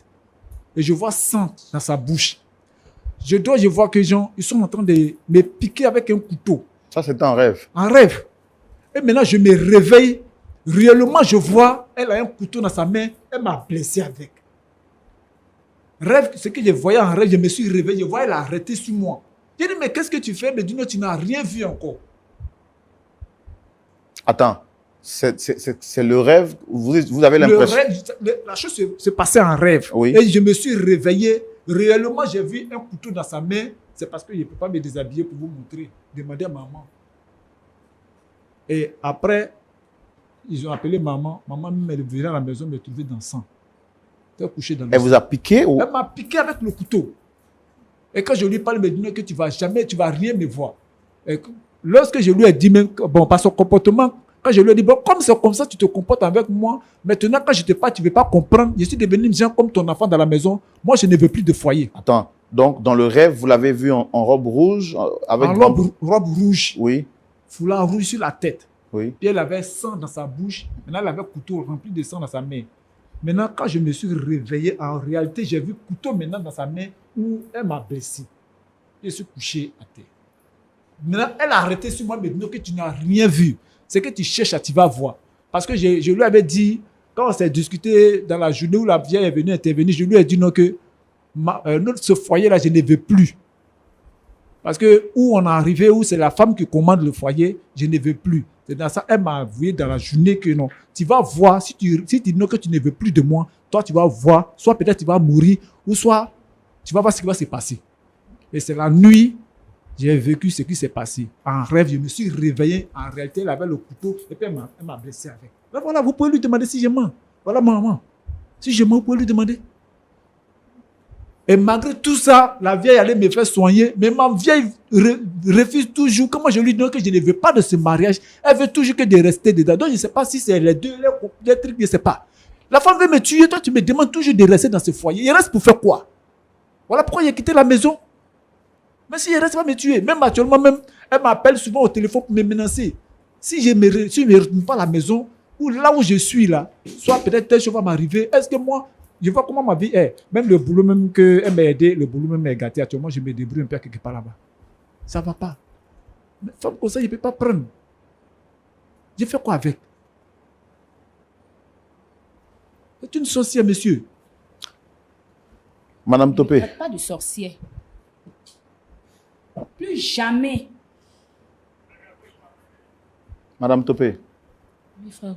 Et je vois sang dans sa bouche. Je vois que les gens, ils sont en train de me piquer avec un couteau.
Ça, c'était un rêve.
Un rêve. Et maintenant, je me réveille. Réellement, je vois, elle a un couteau dans sa main. Elle m'a blessé avec. Rêve, ce que je voyais en rêve, je me suis réveillé. Je vois, elle a arrêté sur moi. J'ai dit, mais qu'est-ce que tu fais? Elle me dit, non, tu n'as rien vu encore.
Attends, c'est le rêve. Vous avez l'impression.
La chose s'est passée en rêve.
Oui.
Et je me suis réveillé. Réellement, j'ai vu un couteau dans sa main. C'est parce que je ne peux pas me déshabiller pour vous montrer. Demandez à maman. Et après, ils ont appelé maman. Maman même est venue à la maison me trouver dans le sang. Couché dans le
Elle
sang.
vous a piqué ou...
Elle m'a piqué avec le couteau. Et quand je lui parle, elle me dit que tu vas rien me voir. Et lorsque je lui ai dit, même, bon, par son comportement, quand je lui ai dit, bon, comme c'est comme ça, tu te comportes avec moi. Maintenant, quand je te parle, tu ne veux pas comprendre. Je suis devenu une gens comme ton enfant dans la maison. Moi, je ne veux plus de foyer.
Attends, donc dans le rêve, vous l'avez vu en robe rouge avec
robe rouge.
Oui.
Foulard rouge sur la tête.
Oui.
Puis elle avait sang dans sa bouche. Maintenant, elle avait un couteau rempli de sang dans sa main. Maintenant, quand je me suis réveillé, en réalité, j'ai vu le couteau maintenant dans sa main où elle m'a blessé. Je suis couché à terre. Maintenant, elle a arrêté sur moi, mais dit que tu n'as rien vu. C'est que tu cherches, tu vas voir. Parce que je lui avais dit, quand on s'est discuté dans la journée où la vieille est venue intervenir, je lui ai dit non que ce foyer-là, je ne veux plus. Parce que où on est arrivé, où c'est la femme qui commande le foyer, je ne veux plus. C'est dans ça, elle m'a avoué dans la journée que non. Tu vas voir, si tu dis non que tu ne veux plus de moi, toi tu vas voir, soit peut-être tu vas mourir, ou soit tu vas voir ce qui va se passer. Et c'est la nuit, j'ai vécu ce qui s'est passé. En rêve, je me suis réveillé. En réalité, elle avait le couteau et puis elle m'a blessé avec. Mais voilà, vous pouvez lui demander si je mens. Voilà, maman. Si je mens, vous pouvez lui demander. Et malgré tout ça, la vieille allait me faire soigner. Mais ma vieille refuse toujours. Comment je lui dis que je ne veux pas de ce mariage, elle veut toujours que de rester dedans. Donc je ne sais pas si c'est les deux, les trucs, je ne sais pas. La femme veut me tuer, toi tu me demandes toujours de rester dans ce foyer. Il reste pour faire quoi? Voilà pourquoi j'ai quitté la maison. Mais si il reste pas me tuer, même actuellement, même, elle m'appelle souvent au téléphone pour me menacer. Si je ne retourne pas à la maison, ou là où je suis là, soit peut-être telle chose va m'arriver, est-ce que moi, je vois comment ma vie est. Même le boulot même qu'elle m'a aidé, le boulot même m'a gâté. Actuellement, je me débrouille un peu quelque part là-bas. Ça ne va pas. Une femme comme ça, il ne peut pas prendre. J'ai fait quoi avec? C'est une sorcière, monsieur.
Madame Topé.
Ne traite pas de sorcière. Plus jamais.
Madame Topé.
Oui, frère.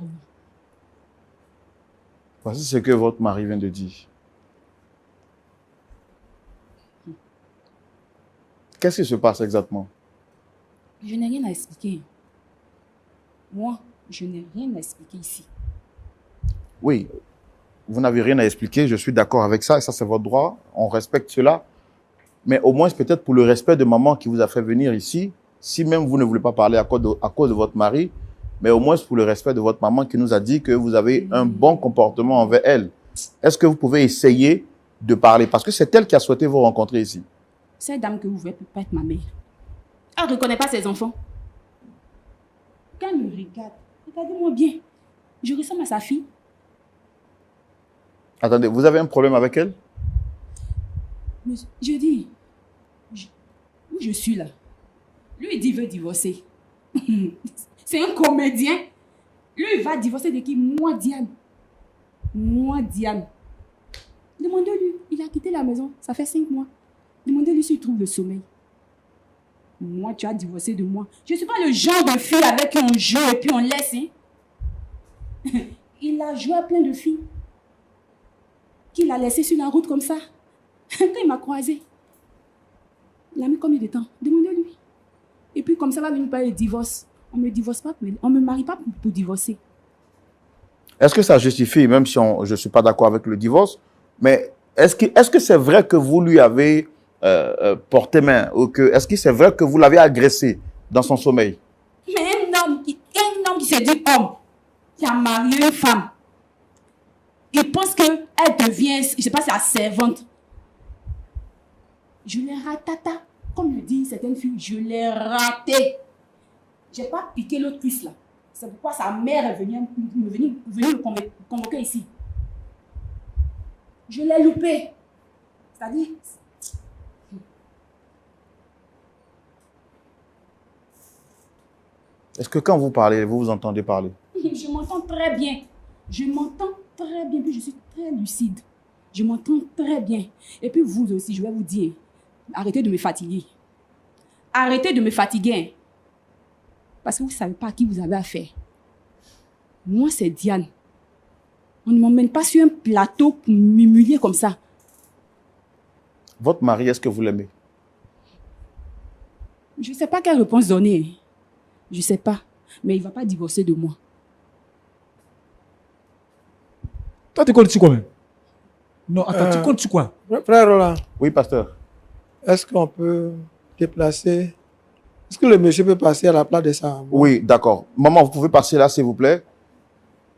Voici ce que votre mari vient de dire. Qu'est-ce qui se passe exactement?
Je n'ai rien à expliquer. Moi, je n'ai rien à expliquer ici.
Oui, vous n'avez rien à expliquer, je suis d'accord avec ça, et ça c'est votre droit, on respecte cela. Mais au moins, peut-être pour le respect de maman qui vous a fait venir ici, si même vous ne voulez pas parler à cause de votre mari, mais au moins pour le respect de votre maman qui nous a dit que vous avez un bon comportement envers elle. Est-ce que vous pouvez essayer de parler? Parce que c'est elle qui a souhaité vous rencontrer ici.
Cette dame que vous voyez peut pas être ma mère. Elle ne reconnaît pas ses enfants. Quand elle me regarde, regardez-moi bien. Je ressemble à sa fille.
Attendez, vous avez un problème avec elle?
Mais je dis, où je suis là? Lui, il dit qu'il veut divorcer. C'est un comédien. Lui, il va divorcer de qui? Moi, Diane. Moi, Diane. Demandez-lui. Il a quitté la maison. Ça fait 5 mois. Demandez-lui s'il trouve le sommeil. Moi, tu as divorcé de moi. Je ne suis pas le genre de fille avec qui on joue et puis on laisse. Hein? Il a joué à plein de filles. Qu'il a laissé sur la route comme ça. Quand il m'a croisé, il a mis combien de temps? Demandez-lui. Et puis comme ça, va venir parler de divorce. On ne me divorce pas, on ne me marie pas pour divorcer.
Est-ce que ça justifie, même si je ne suis pas d'accord avec le divorce, mais est-ce que c'est vrai que vous lui avez porté main? Est-ce que c'est vrai que vous l'avez agressé dans son sommeil?
Mais un homme qui se dit homme, qui a marié une femme, il pense qu'elle devient, je ne sais pas, sa servante. Je l'ai ratata. Comme le disent certaines filles, je l'ai raté. Je n'ai pas piqué l'autre cuisse là. C'est pourquoi sa mère est venue me convoquer ici. Je l'ai loupé. C'est-à-dire...
Est-ce que quand vous parlez, vous vous entendez parler?
Je m'entends très bien. Je m'entends très bien. Puis je suis très lucide. Je m'entends très bien. Et puis vous aussi, je vais vous dire, arrêtez de me fatiguer. Arrêtez de me fatiguer. Parce que vous ne savez pas à qui vous avez affaire. Moi, c'est Diane. On ne m'emmène pas sur un plateau pour m'humilier comme ça.
Votre mari, est-ce que vous l'aimez?
Je ne sais pas quelle réponse donner. Je ne sais pas. Mais il ne va pas divorcer de moi.
Toi, tu comptes sur quoi même? Non, attends, tu comptes sur quoi?
Frère Roland.
Oui, pasteur.
Est-ce qu'on peut déplacer? Est-ce que le monsieur peut passer à la place de sa maman?
Oui, d'accord. Maman, vous pouvez passer là, s'il vous plaît,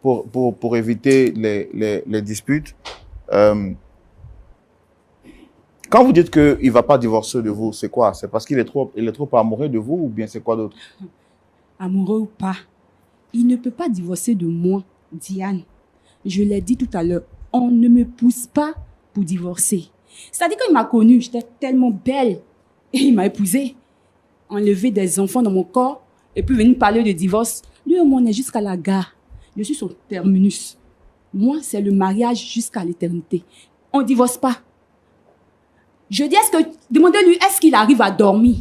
pour éviter les disputes. Quand vous dites qu'il ne va pas divorcer de vous, c'est quoi? C'est parce qu'il est trop amoureux de vous ou bien c'est quoi d'autre?
Amoureux ou pas, il ne peut pas divorcer de moi, Diane. Je l'ai dit tout à l'heure, on ne me pousse pas pour divorcer. C'est-à-dire qu'il m'a connue, j'étais tellement belle. Et il m'a épousée, enlevé des enfants dans mon corps, et puis venir parler de divorce. Lui et moi, on est jusqu'à la gare. Je suis son terminus. Moi, c'est le mariage jusqu'à l'éternité. On ne divorce pas. Je dis, demandez-lui, est-ce qu'il arrive à dormir?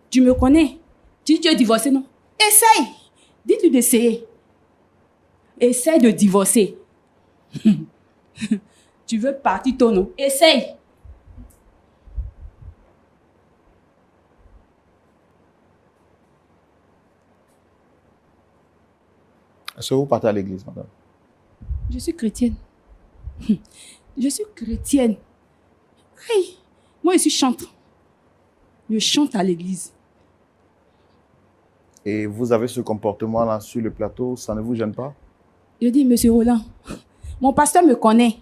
Tu me connais? Tu es divorcé, non? Essaye. Dites-lui d'essayer. Essaye de divorcer. Tu veux partir, toi, non? Essaye.
Est-ce que vous partez à l'église, madame?
Je suis chrétienne. Je suis chrétienne. Aïe. Moi, je suis chante. Je chante à l'église.
Et vous avez ce comportement-là sur le plateau, ça ne vous gêne pas?
Je dis, monsieur Roland, mon pasteur me connaît.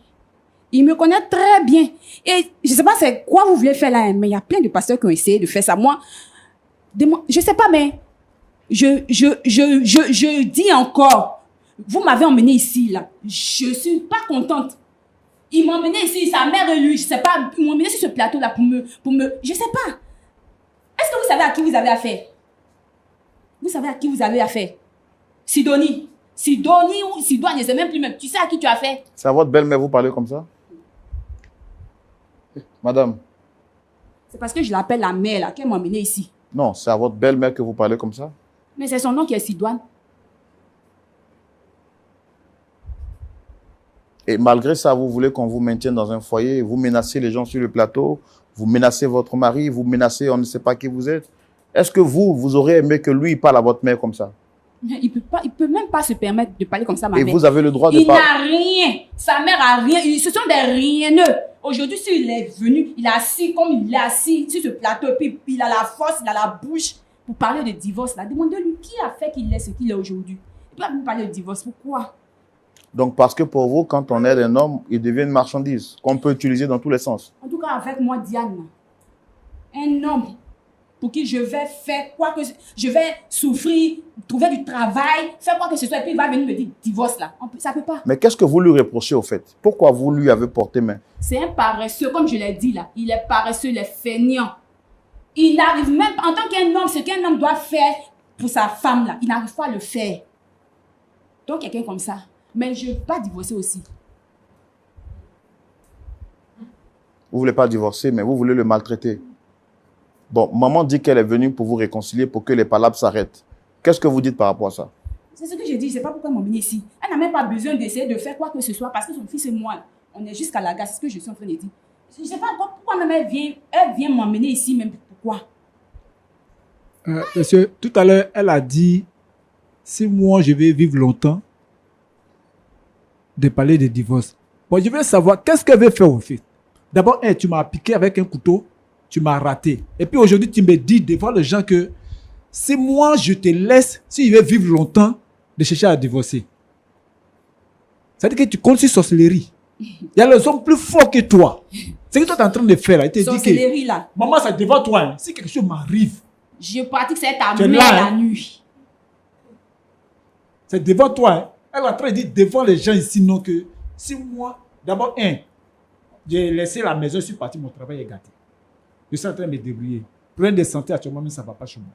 Il me connaît très bien. Et je ne sais pas c'est quoi vous voulez faire là, mais il y a plein de pasteurs qui ont essayé de faire ça. Moi, je ne sais pas, mais je dis encore, vous m'avez emmené ici, là. Je ne suis pas contente. Ils m'ont emmené ici, sa mère et lui, je sais pas, ils m'ont emmené sur ce plateau-là pour me, je sais pas. Est-ce que vous savez à qui vous avez affaire? Vous savez à qui vous avez affaire? Sidonie. Sidonie ou Sidoine, je ne sais même plus même. Tu sais à qui tu as affaire?
C'est à votre belle-mère, vous parlez comme ça? Madame.
C'est parce que je l'appelle la mère, là, qu'elle m'a emmené ici.
Non, c'est à votre belle-mère que vous parlez comme ça?
Mais c'est son nom qui est Sidoine.
Et malgré ça, vous voulez qu'on vous maintienne dans un foyer, vous menacez les gens sur le plateau, vous menacez votre mari, vous menacez on ne sait pas qui vous êtes. Est-ce que vous aurez aimé que lui parle à votre mère comme ça?
Il peut même pas se permettre de parler comme ça à ma mère.
Et vous avez le droit de
parler.
parler.
Il n'a rien. Sa mère a rien. Ce sont des rieneux. Aujourd'hui, s'il est venu, il est assis comme il est assis sur ce plateau, et puis il a la force, il a la bouche pour parler de divorce. Là. Demandez-lui qui a fait qu'il est ce qu'il est aujourd'hui. Il doit même parler de divorce. Pourquoi?
Donc, parce que pour vous, quand on aide un homme, il devient une marchandise qu'on peut utiliser dans tous les sens.
En tout cas, avec moi, Diane, un homme pour qui je vais faire quoi que je vais souffrir, trouver du travail, faire quoi que ce soit, et puis il va venir me dire divorce là. Ça ne peut pas.
Mais qu'est-ce que vous lui reprochez au fait? Pourquoi vous lui avez porté main?
C'est un paresseux, comme je l'ai dit là. Il est paresseux, il est feignant. Il n'arrive même pas, en tant qu'un homme, ce qu'un homme doit faire pour sa femme là, il n'arrive pas à le faire. Donc quelqu'un comme ça. Mais je ne veux pas divorcer aussi.
Vous ne voulez pas divorcer, mais vous voulez le maltraiter. Bon, maman dit qu'elle est venue pour vous réconcilier, pour que les palabres s'arrêtent. Qu'est-ce que vous dites par rapport à ça?
C'est ce que je dis, je ne sais pas pourquoi elle m'a emmené ici. Elle n'a même pas besoin d'essayer de faire quoi que ce soit parce que son fils et moi, on est jusqu'à la gare, c'est ce que je suis en train de dire. Je ne sais pas pourquoi même elle vient m'emmener ici, même pourquoi.
Monsieur, tout à l'heure, elle a dit, si moi je vais vivre longtemps, de parler de divorce. Bon, je veux savoir, qu'est-ce qu'elle veut faire au fait? D'abord, tu m'as piqué avec un couteau, tu m'as raté. Et puis aujourd'hui, tu me dis devant les gens que si moi je te laisse, si je vais vivre longtemps, de chercher à divorcer. Ça veut dire que tu comptes sur sorcellerie. Il y a les hommes plus forts que toi. C'est ce que toi tu es en train de faire là. Il te dit
sorcellerie là.
Maman, c'est devant toi. Hein. Si quelque chose m'arrive.
Je pratique cette ta
mère
là, la nuit.
C'est devant toi. Hein. Elle est en train de dire devant les gens ici, non, que si moi, d'abord, j'ai laissé la maison, je suis parti, mon travail est gâté. Je suis en train de me débrouiller. Problème de santé, actuellement, mais ça ne va pas chez moi.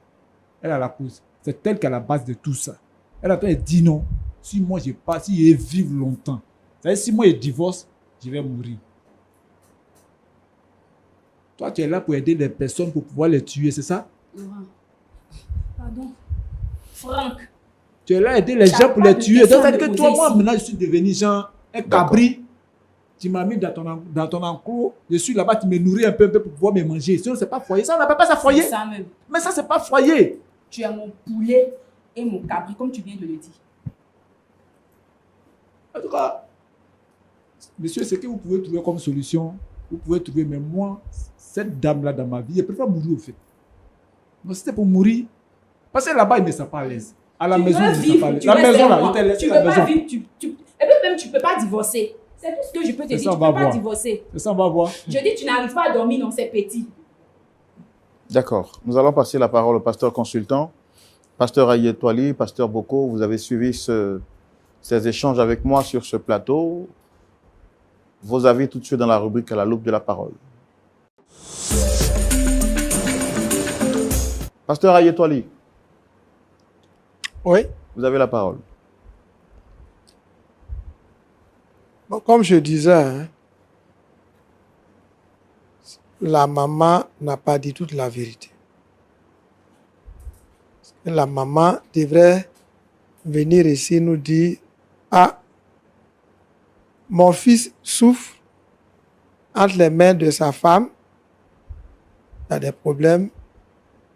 Elle a la cause. C'est elle qui est à la base de tout ça. Elle est en train de dire non. Si moi, je pars, si je vis longtemps, c'est-à-dire si moi, je divorce, je vais mourir. Toi, tu es là pour aider les personnes, pour pouvoir les tuer, c'est ça?
Laurent. Pardon. Franck.
Tu es là à aider les gens pour les tuer. Donc, ça veut dire que toi, moi, maintenant, je suis devenu genre un cabri. Tu m'as mis dans ton enclos. Je suis là-bas, tu me nourris un peu pour pouvoir me manger. Sinon, ce n'est pas foyer. Ça, on n'appelle pas ça foyer.
C'est ça même.
Mais ça, ce n'est pas foyer.
Tu es mon poulet et mon cabri, comme tu viens de le dire.
En tout cas, monsieur, ce que vous pouvez trouver comme solution, vous pouvez trouver, mais moi, cette dame-là dans ma vie, je préfère mourir au fait. Non, c'était pour mourir. Parce que là-bas, il ne me sent pas à l'aise. À la maison, il ne me sent pas à l'aise. La maison, là, il t'a laissé la maison.
Et puis même, tu ne peux pas divorcer. C'est tout ce que je peux te dire. Tu ne peux pas divorcer.
C'est ça, on va voir.
Je dis, tu n'arrives pas à dormir dans ces petits.
D'accord. Nous allons passer la parole au pasteur consultant. Pasteur Ayetwali, pasteur Boko, vous avez suivi ces échanges avec moi sur ce plateau. Vos avis tout de suite dans la rubrique à la loupe de la parole. Pasteur Ayetwali.
Oui.
Vous avez la parole.
Bon, comme je disais, hein, la maman n'a pas dit toute la vérité. La maman devrait venir ici nous dire « Ah, mon fils souffre entre les mains de sa femme, il y a des problèmes,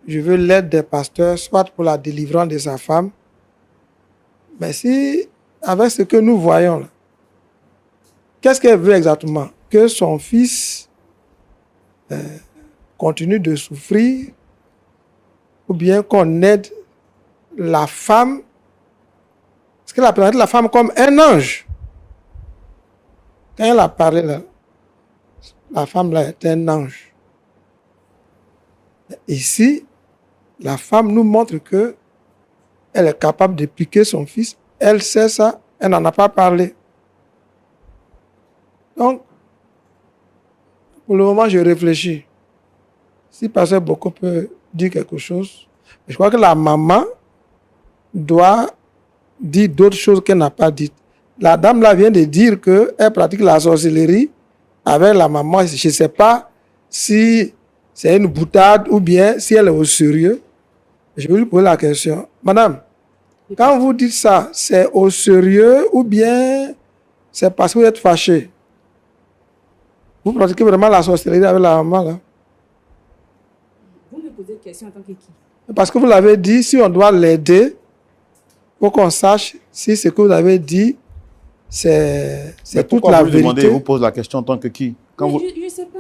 je veux l'aide des pasteurs, soit pour la délivrance de sa femme. Mais si, avec ce que nous voyons là, qu'est-ce qu'elle veut exactement? Que son fils continue de souffrir ou bien qu'on aide la femme? Parce qu'elle a présenté la femme comme un ange. Quand elle a parlé, là, la femme là est un ange. Ici, la femme nous montre que elle est capable de piquer son fils. Elle sait ça, elle n'en a pas parlé. Donc, Pour le moment, je réfléchis. Si Pasteur Boko peut dire quelque chose, je crois que la maman doit dire d'autres choses qu'elle n'a pas dites. La dame là vient de dire qu'elle pratique la sorcellerie avec la maman. Je ne sais pas si c'est une boutade ou bien si elle est au sérieux. Je vais lui poser la question. Madame, quand vous dites ça, c'est au sérieux ou bien c'est parce que vous êtes fâché? Vous pratiquez vraiment la sorcellerie avec la maman là?
Vous me posez une question en tant que qui?
Parce que vous l'avez dit, si on doit l'aider, pour qu'on sache si ce que vous avez dit, c'est toute la vérité.
Demandez, vous pose la question en tant que qui?
Je ne sais pas.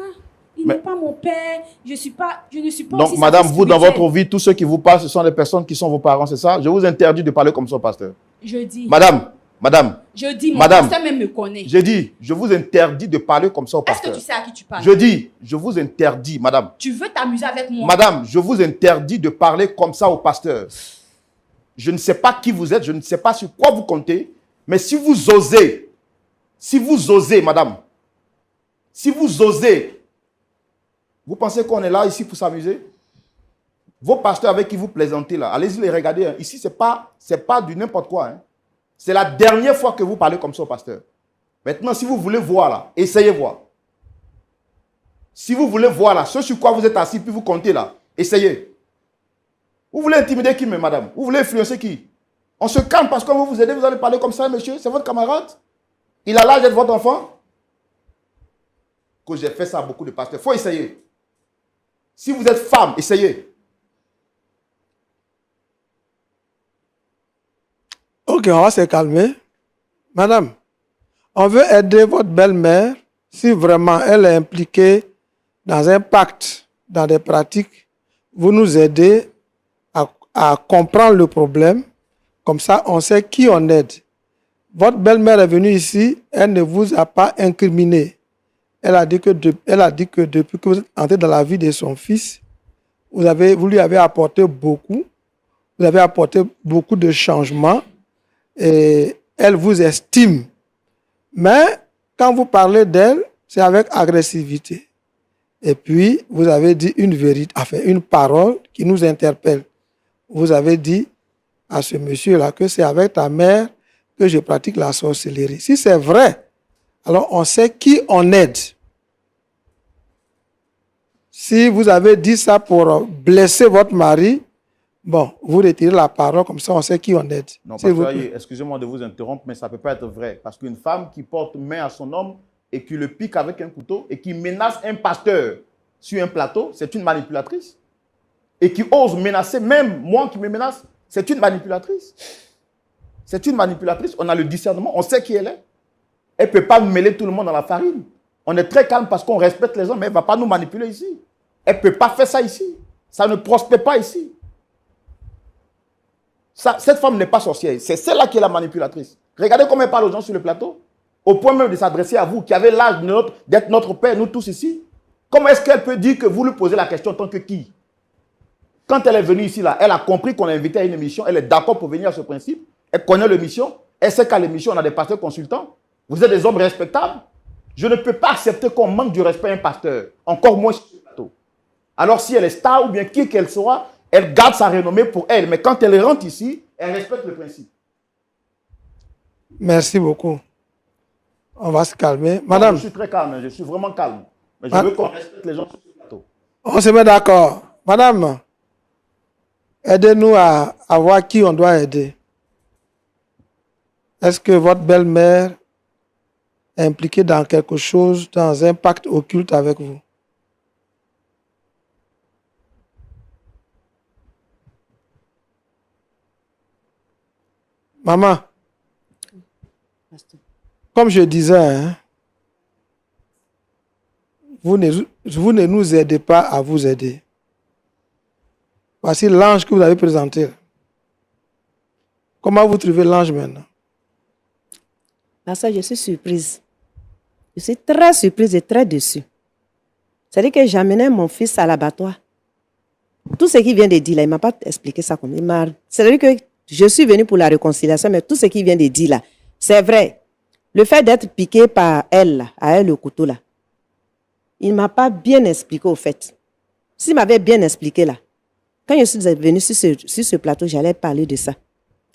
Il n'est pas mon père. Je ne suis pas
Donc,
aussi
madame,
sa
vous, dans
spirituelle.
votre vie, tous ceux qui vous parlent, ce sont les personnes qui sont vos parents, c'est ça? Je vous interdis de parler comme ça au pasteur.
Je dis.
Madame,
Je dis, mon
madame,
pasteur même me connaît.
je dis, je vous interdis de parler comme ça au
Est-ce
pasteur.
que tu sais à qui tu parles?
Je dis, je vous interdis, madame.
Tu veux t'amuser avec moi?
Madame, je vous interdis de parler comme ça au pasteur. Je ne sais pas qui vous êtes, je ne sais pas sur quoi vous comptez, mais si vous osez, madame, si vous osez, vous pensez qu'on est là ici pour s'amuser? Vos pasteurs avec qui vous plaisantez là, allez-y les regarder. Hein. Ici, c'est pas du n'importe quoi. Hein. C'est la dernière fois que vous parlez comme ça au pasteur. Maintenant, si vous voulez voir là, essayez voir. Si vous voulez voir là, ce sur quoi vous êtes assis, puis vous comptez là, essayez. Vous voulez intimider qui, mais madame? Vous voulez influencer qui? On se calme parce qu'on veut vous aider, vous allez parler comme ça, monsieur? C'est votre camarade? Il a l'âge d'être votre enfant? Que j'ai fait ça à beaucoup de pasteurs. Il faut essayer. Si vous êtes femme, essayez.
Ok, on va se calmer. Madame, on veut aider votre belle-mère si vraiment elle est impliquée dans un pacte, dans des pratiques. Vous nous aidez à comprendre le problème. Comme ça, on sait qui on aide. Votre belle-mère est venue ici, elle ne vous a pas incriminé. Elle a dit que depuis que vous êtes entré dans la vie de son fils, vous lui avez apporté beaucoup. Vous avez apporté beaucoup de changements. Et elle vous estime. Mais quand vous parlez d'elle, c'est avec agressivité. Et puis, vous avez dit une vérité, enfin une parole qui nous interpelle. Vous avez dit à ce monsieur-là que c'est avec ta mère que je pratique la sorcellerie. Si c'est vrai, alors on sait qui on aide. Si vous avez dit ça pour blesser votre mari, bon, vous retirez la parole, comme ça on sait qui on aide.
Non, pasteur, excusez-moi de vous interrompre, mais ça ne peut pas être vrai. Parce qu'une femme qui porte main à son homme et qui le pique avec un couteau et qui menace un pasteur sur un plateau, c'est une manipulatrice. Et qui ose menacer, même moi qui me menace, c'est une manipulatrice. C'est une manipulatrice, on a le discernement, on sait qui elle est. Elle ne peut pas mêler tout le monde dans la farine. On est très calme parce qu'on respecte les hommes, mais elle ne va pas nous manipuler ici. Elle ne peut pas faire ça ici. Ça ne prospère pas ici. Cette femme n'est pas sorcière. C'est celle-là qui est la manipulatrice. Regardez comment elle parle aux gens sur le plateau. Au point même de s'adresser à vous, qui avez l'âge d'être notre père, nous tous ici. Comment est-ce qu'elle peut dire que vous lui posez la question en tant que qui? Quand elle est venue ici, là, elle a compris qu'on l'a invitée à une émission. Elle est d'accord pour venir à ce principe. Elle connaît l'émission. Elle sait qu'à l'émission, on a des pasteurs consultants. Vous êtes des hommes respectables. Je ne peux pas accepter qu'on manque du respect à un pasteur. Encore moins sur ce plateau. Alors si elle est star ou bien qui qu'elle soit, elle garde sa renommée pour elle. Mais quand elle rentre ici, elle respecte le principe.
Merci beaucoup. On va se calmer. Madame.
Non, je suis très calme. Je suis vraiment calme. Mais je veux qu'on respecte les gens sur ce plateau.
On se met d'accord. Madame, aidez-nous à voir qui on doit aider. Est-ce que votre belle-mère est impliquée dans quelque chose, dans un pacte occulte avec vous? Maman, comme je disais, hein, vous ne nous aidez pas à vous aider. Voici l'ange que vous avez présenté. Comment vous trouvez l'ange maintenant?
Parce que je suis surprise. Je suis très surprise et très déçue. C'est-à-dire que j'amenais mon fils à l'abattoir. Tout ce qu'il vient de dire là, il ne m'a pas expliqué ça comme il m'a. C'est-à-dire que je suis venue pour la réconciliation, mais tout ce qu'il vient de dire là, c'est vrai. Le fait d'être piqué par elle, là, à elle le couteau là, Il ne m'a pas bien expliqué au fait. S'il m'avait bien expliqué là, quand je suis venue sur ce plateau, j'allais parler de ça.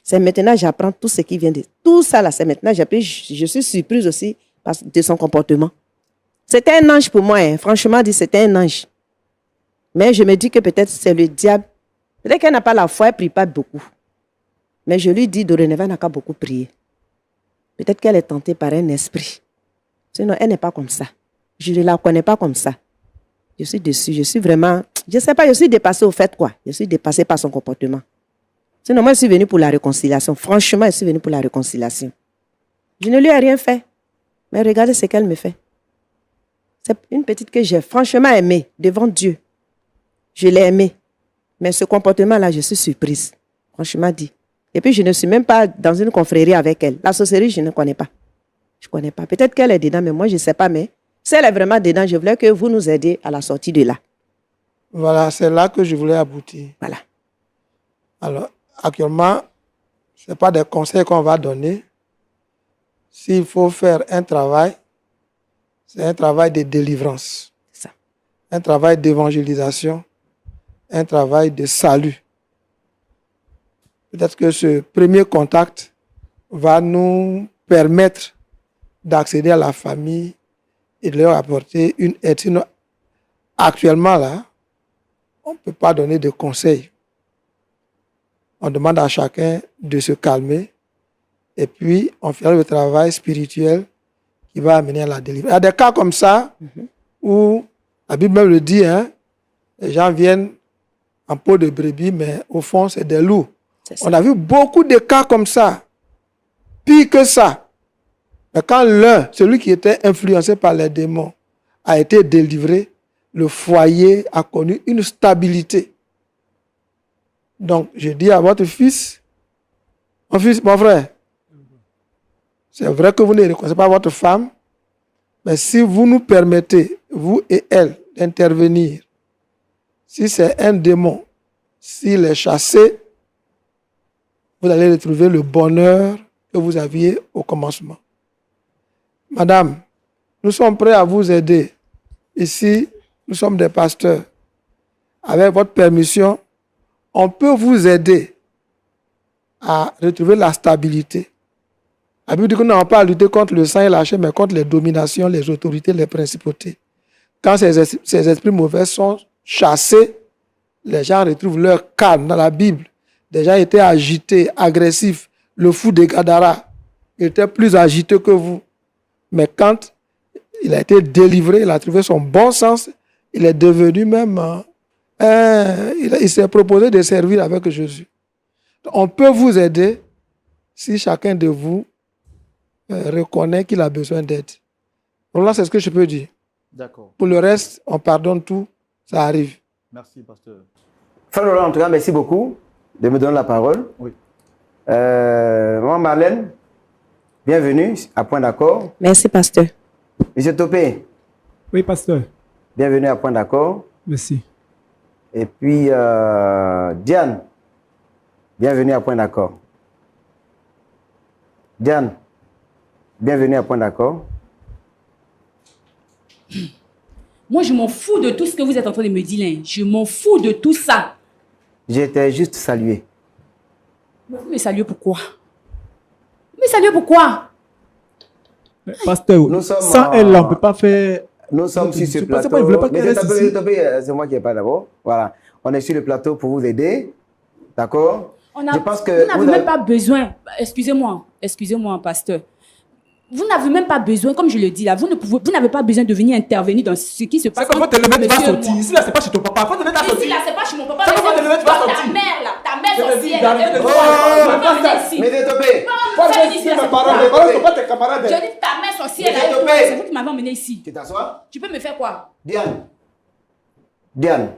C'est maintenant que j'apprends tout ce qui vient de... Tout ça là, c'est maintenant que je suis surprise aussi de son comportement. C'était un ange pour moi, hein. Franchement dit, c'était un ange. Mais je me dis que peut-être c'est le diable. Peut-être qu'elle n'a pas la foi, elle ne prie pas beaucoup. Mais je lui dis, dorénavant, elle n'a pas beaucoup prié. Peut-être qu'elle est tentée par un esprit. Sinon, elle n'est pas comme ça. Je ne la connais pas comme ça. Je suis dessus, je suis vraiment... Je ne sais pas, je suis dépassée au fait quoi. Je suis dépassée par son comportement. Sinon, moi, je suis venue pour la réconciliation. Franchement, je suis venue pour la réconciliation. Je ne lui ai rien fait. Mais regardez ce qu'elle me fait. C'est une petite que j'ai franchement aimée devant Dieu. Je l'ai aimée. Mais ce comportement-là, je suis surprise. Franchement dit. Et puis, je ne suis même pas dans une confrérie avec elle. La sorcellerie, je ne connais pas. Je ne connais pas. Peut-être qu'elle est dedans, mais moi, je ne sais pas. Mais si elle est vraiment dedans, je voulais que vous nous aidiez à la sortie de là.
Voilà, c'est là que je voulais aboutir.
Voilà.
Alors, actuellement, ce n'est pas des conseils qu'on va donner. S'il faut faire un travail, c'est un travail de délivrance.
C'est ça.
Un travail d'évangélisation, un travail de salut. Peut-être que ce premier contact va nous permettre d'accéder à la famille et de leur apporter une aide. Sinon, actuellement, là, on ne peut pas donner de conseils. On demande à chacun de se calmer et puis on fera le travail spirituel qui va amener à la délivrance. Il y a des cas comme ça où la Bible même le dit, hein, les gens viennent en peau de brebis, mais au fond, c'est des loups. On a vu beaucoup de cas comme ça, pire que ça. Mais quand celui qui était influencé par les démons, a été délivré, le foyer a connu une stabilité. Donc, je dis à votre fils, mon frère, c'est vrai que vous ne reconnaissez pas votre femme, mais si vous nous permettez, vous et elle, d'intervenir, si c'est un démon, s'il est chassé, vous allez retrouver le bonheur que vous aviez au commencement. Madame, nous sommes prêts à vous aider. Ici, nous sommes des pasteurs. Avec votre permission, on peut vous aider à retrouver la stabilité. La Bible dit que nous n'avons pas à lutter contre le sang et la chair, mais contre les dominations, les autorités, les principautés. Quand ces esprits mauvais sont chassés, les gens retrouvent leur calme. Dans la Bible, des gens étaient agités, agressifs. Le fou de Gadara était plus agité que vous. Mais quand il a été délivré, il a trouvé son bon sens, il est devenu même... il s'est proposé de servir avec Jésus. On peut vous aider si chacun de vous reconnaît qu'il a besoin d'aide. Donc là, c'est ce que je peux dire.
D'accord.
Pour le reste, on pardonne tout, ça arrive.
Merci, pasteur.
Frère Laurent, en tout cas, merci beaucoup de me donner la parole.
Oui.
Maman Marlène, bienvenue à Point d'accord.
Merci, pasteur.
Monsieur Topé,
Oui, pasteur.
bienvenue à Point d'accord.
Merci.
Et puis, Diane, bienvenue à Point d'accord. Diane, bienvenue à Point d'accord.
Moi, je m'en fous de tout ce que vous êtes en train de me dire là. Je m'en fous de tout ça.
J'étais juste salué.
Vous me saluez pourquoi? Vous me saluez pourquoi?
Pasteur,
Nous sommes
sans elle, on ne peut pas faire...
Nous sommes sur ce
Je
plateau.
pensais pas, il voulait pas qu'elle reste ici.
C'est moi qui n'ai pas d'abord. Voilà. On est sur le plateau pour vous aider. D'accord? Je pense que
vous n'avez même pas besoin. Excusez-moi, pasteur. Vous n'avez même pas besoin, comme je le dis là, vous n'avez pas besoin de venir intervenir dans ce qui se passe.
C'est comment te lever, tu vas sortir. Ici, là, c'est pas chez ton papa. Faut te lever, tu vas sortir.
Ici, là, c'est pas chez mon papa.
C'est comment te lever, tu vas sortir.
Ta mère, là, ta mère
Je te
sorcière.
dis, David,
Mais t'es topé.
Je dis ta mère sorcière, là, c'est vous qui m'avez emmené ici.
Tu t'assois?
Tu peux me faire quoi?
Diane,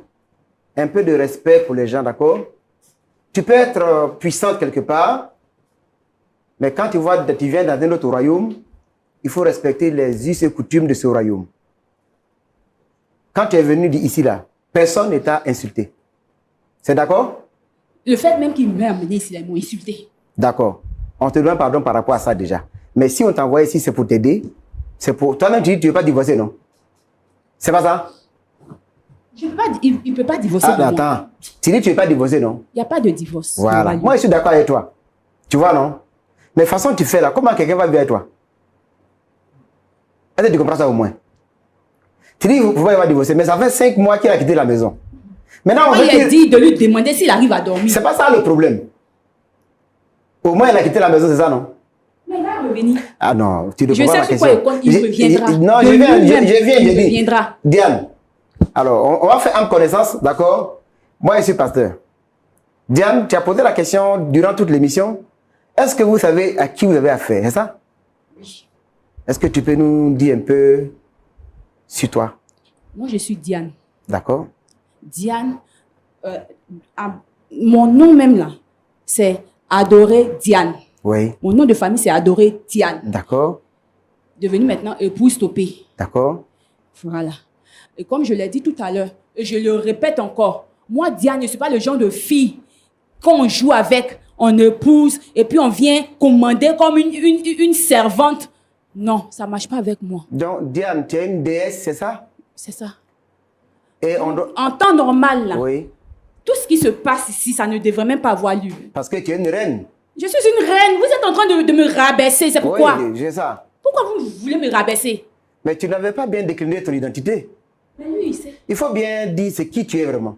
un peu de respect pour les gens, d'accord? Tu peux être puissante quelque part, mais quand tu viens dans un autre royaume, il faut respecter les us et coutumes de ce royaume. Quand tu es venu ici, là, personne ne t'a insulté. C'est d'accord?
Le fait même qu'il m'ait amené ici, là, ils m'ont insulté.
D'accord. On te demande pardon par rapport à ça déjà. Mais si on t'envoie ici, c'est pour t'aider. C'est pour... Toi-même, tu ne veux pas divorcer, non? C'est pas ça?
Je peux pas, il ne peut pas divorcer.
Ah,
pour moi.
attends. Tu dis que tu ne veux pas divorcer, non?
Il n'y a pas de divorce.
Voilà. Moi, je suis d'accord avec toi. Tu vois, non? Mais de toute façon, tu fais là. Comment quelqu'un va vivre avec toi? Est-ce que tu comprends ça au moins? Tu dis que vous ne pouvez pas divorcer, mais ça fait 5 mois qu'il a quitté la maison. Maintenant, on
Moi,
veut
il a dit de lui demander s'il arrive à dormir.
C'est pas ça le problème. Au moins, il a quitté la maison, c'est ça, non?
Mais il va revenir.
Ah non, tu ne
Je
réponds pas à
sais
la
sur
question.
quoi il reviendra.
Non,
De
je viens,
lui-même,
je
il
dis.
reviendra.
Diane, alors, on va faire une connaissance, d'accord? Moi, je suis pasteur. Diane, tu as posé la question durant toute l'émission. Est-ce que vous savez à qui vous avez affaire, c'est ça?
Oui.
Est-ce que tu peux nous dire un peu sur toi?
Moi, je suis Diane.
D'accord?
Diane, mon nom même là, c'est Adoré Diane.
Oui.
Mon nom de famille, c'est Adoré Diane.
D'accord?
Devenue maintenant épouse stoppée.
D'accord?
Voilà. Et comme je l'ai dit tout à l'heure, et je le répète encore, moi, Diane, je ne suis pas le genre de fille qu'on joue avec, on épouse, et puis on vient commander comme une servante. Non, ça ne marche pas avec moi.
Donc, Diane, tu es une déesse, c'est ça?
C'est ça.
Et on doit...
En temps normal, là,
Oui.
tout ce qui se passe ici, ça ne devrait même pas avoir lieu.
Parce que tu es une reine.
Je suis une reine. Vous êtes en train de me rabaisser. C'est pourquoi?
Oui, j'ai ça.
Pourquoi vous voulez me rabaisser?
Mais tu n'avais pas bien décliné ton identité.
Mais lui, il sait.
Il faut bien dire c'est qui tu es vraiment.